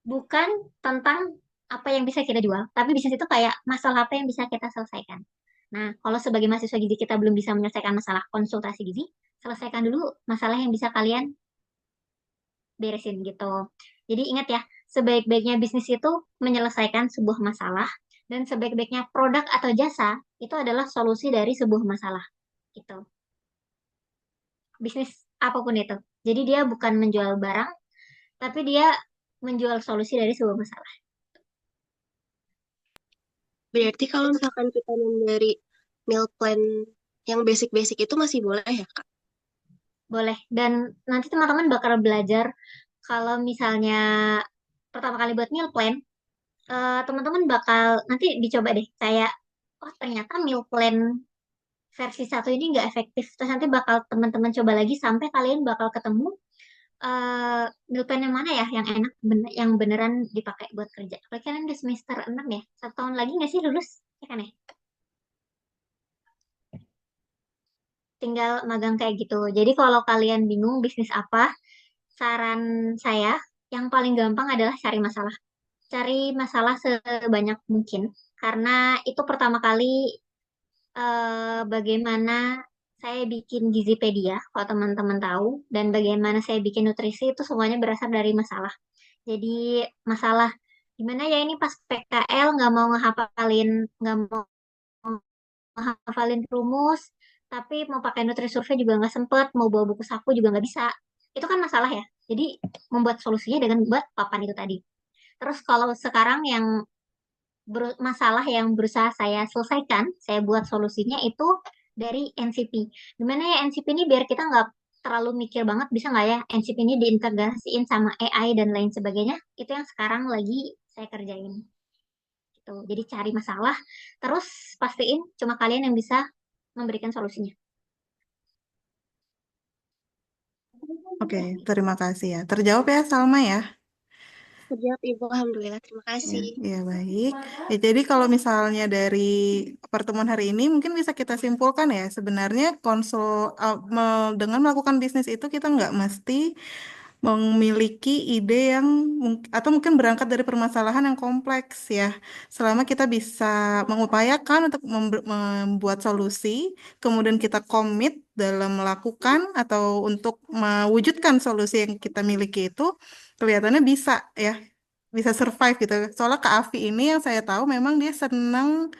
bukan tentang apa yang bisa kita jual, tapi bisnis itu kayak masalah apa yang bisa kita selesaikan. Nah, kalau sebagai mahasiswa gizi kita belum bisa menyelesaikan masalah konsultasi gizi, selesaikan dulu masalah yang bisa kalian beresin gitu. Jadi ingat ya, sebaik-baiknya bisnis itu menyelesaikan sebuah masalah dan sebaik-baiknya produk atau jasa itu adalah solusi dari sebuah masalah gitu. Bisnis apapun itu. Jadi dia bukan menjual barang, tapi dia menjual solusi dari sebuah masalah. Berarti kalau misalkan kita memberi meal plan yang basic-basic itu masih boleh ya, Kak? Boleh. Dan nanti teman-teman bakal belajar kalau misalnya pertama kali buat meal plan, teman-teman bakal nanti dicoba deh kayak, oh ternyata meal plan versi satu ini nggak efektif. Terus nanti bakal teman-teman coba lagi sampai kalian bakal ketemu meal plan yang mana ya yang enak, yang beneran dipakai buat kerja. Kalau kalian udah semester 6 ya, 1 tahun lagi nggak sih lulus? Ya kan ya? Tinggal magang kayak gitu. Jadi kalau kalian bingung bisnis apa, saran saya yang paling gampang adalah cari masalah. Cari masalah sebanyak mungkin. Karena itu pertama kali bagaimana saya bikin Gizipedia, kalau teman-teman tahu, dan bagaimana saya bikin nutrisi itu semuanya berasal dari masalah. Jadi masalah gimana ya ini pas PKL nggak mau ngehafalin rumus, tapi mau pakai Nutrisurvey juga nggak sempet, mau bawa buku saku juga nggak bisa. Itu kan masalah ya. Jadi membuat solusinya dengan buat papan itu tadi. Terus kalau sekarang yang masalah yang berusaha saya selesaikan, saya buat solusinya itu dari NCP. Gimana ya NCP ini biar kita nggak terlalu mikir banget, bisa nggak ya NCP ini diintegrasiin sama AI dan lain sebagainya? Itu yang sekarang lagi saya kerjain. Gitu. Jadi cari masalah, terus pastiin cuma kalian yang bisa memberikan solusinya. Oke, terima kasih ya. Terjawab ya, Salma ya. Terjawab Ibu, Alhamdulillah. Terima Ya, kasih. ya baik. Ya, jadi kalau misalnya dari pertemuan hari ini mungkin bisa kita simpulkan ya, sebenarnya dengan melakukan bisnis itu kita nggak mesti memiliki ide yang atau mungkin berangkat dari permasalahan yang kompleks ya. Selama kita bisa mengupayakan untuk membuat solusi, kemudian kita komit dalam melakukan atau untuk mewujudkan solusi yang kita miliki itu kelihatannya bisa ya, bisa survive gitu. Soalnya Kak Afi ini yang saya tahu memang dia senang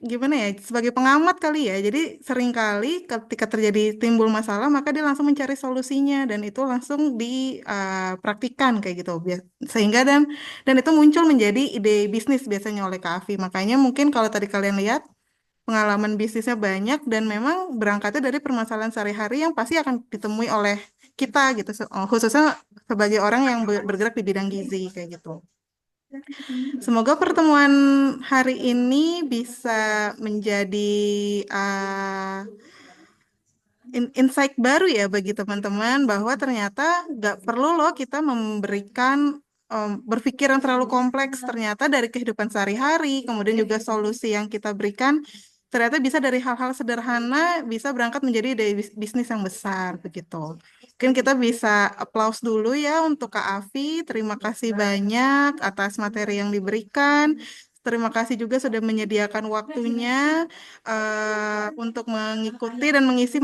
gimana ya, sebagai pengamat kali ya. Jadi seringkali ketika terjadi timbul masalah maka dia langsung mencari solusinya dan itu langsung dipraktikkan kayak gitu. Sehingga dan itu muncul menjadi ide bisnis biasanya oleh Kak Afi. Makanya mungkin kalau tadi kalian lihat pengalaman bisnisnya banyak dan memang berangkatnya dari permasalahan sehari-hari yang pasti akan ditemui oleh kita gitu, khususnya sebagai orang yang bergerak di bidang gizi kayak gitu. Semoga pertemuan hari ini bisa menjadi uh, insight baru ya bagi teman-teman bahwa ternyata nggak perlu loh kita memberikan berpikir yang terlalu kompleks. Ternyata dari kehidupan sehari-hari, kemudian juga solusi yang kita berikan, ternyata bisa dari hal-hal sederhana bisa berangkat menjadi ide bisnis yang besar begitu. Mungkin kita bisa applause dulu ya untuk Kak Afi. Terima kasih banyak atas materi yang diberikan. Terima kasih juga sudah menyediakan waktunya untuk mengikuti dan mengisi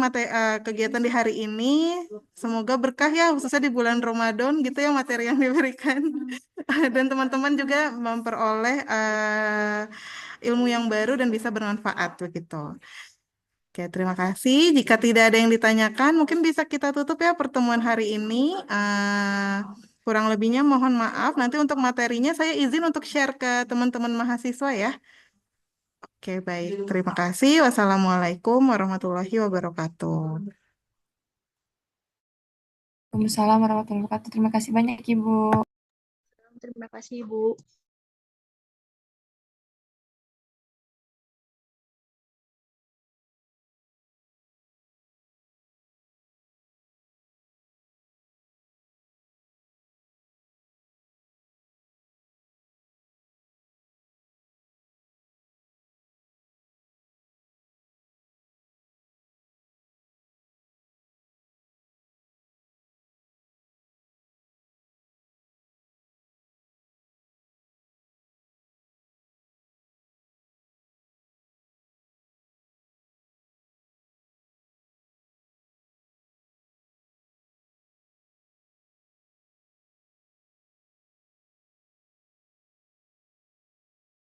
kegiatan di hari ini. Semoga berkah ya, khususnya di bulan Ramadan gitu ya materi yang diberikan. Dan teman-teman juga memperoleh ilmu yang baru dan bisa bermanfaat begitu. Oke, terima kasih. Jika tidak ada yang ditanyakan, mungkin bisa kita tutup ya pertemuan hari ini. Kurang lebihnya mohon maaf. Nanti untuk materinya saya izin untuk share ke teman-teman mahasiswa ya. Oke, baik. Terima kasih. Wassalamualaikum warahmatullahi wabarakatuh. Waalaikumsalam warahmatullahi wabarakatuh. Terima kasih banyak, Ibu. Terima kasih, Ibu.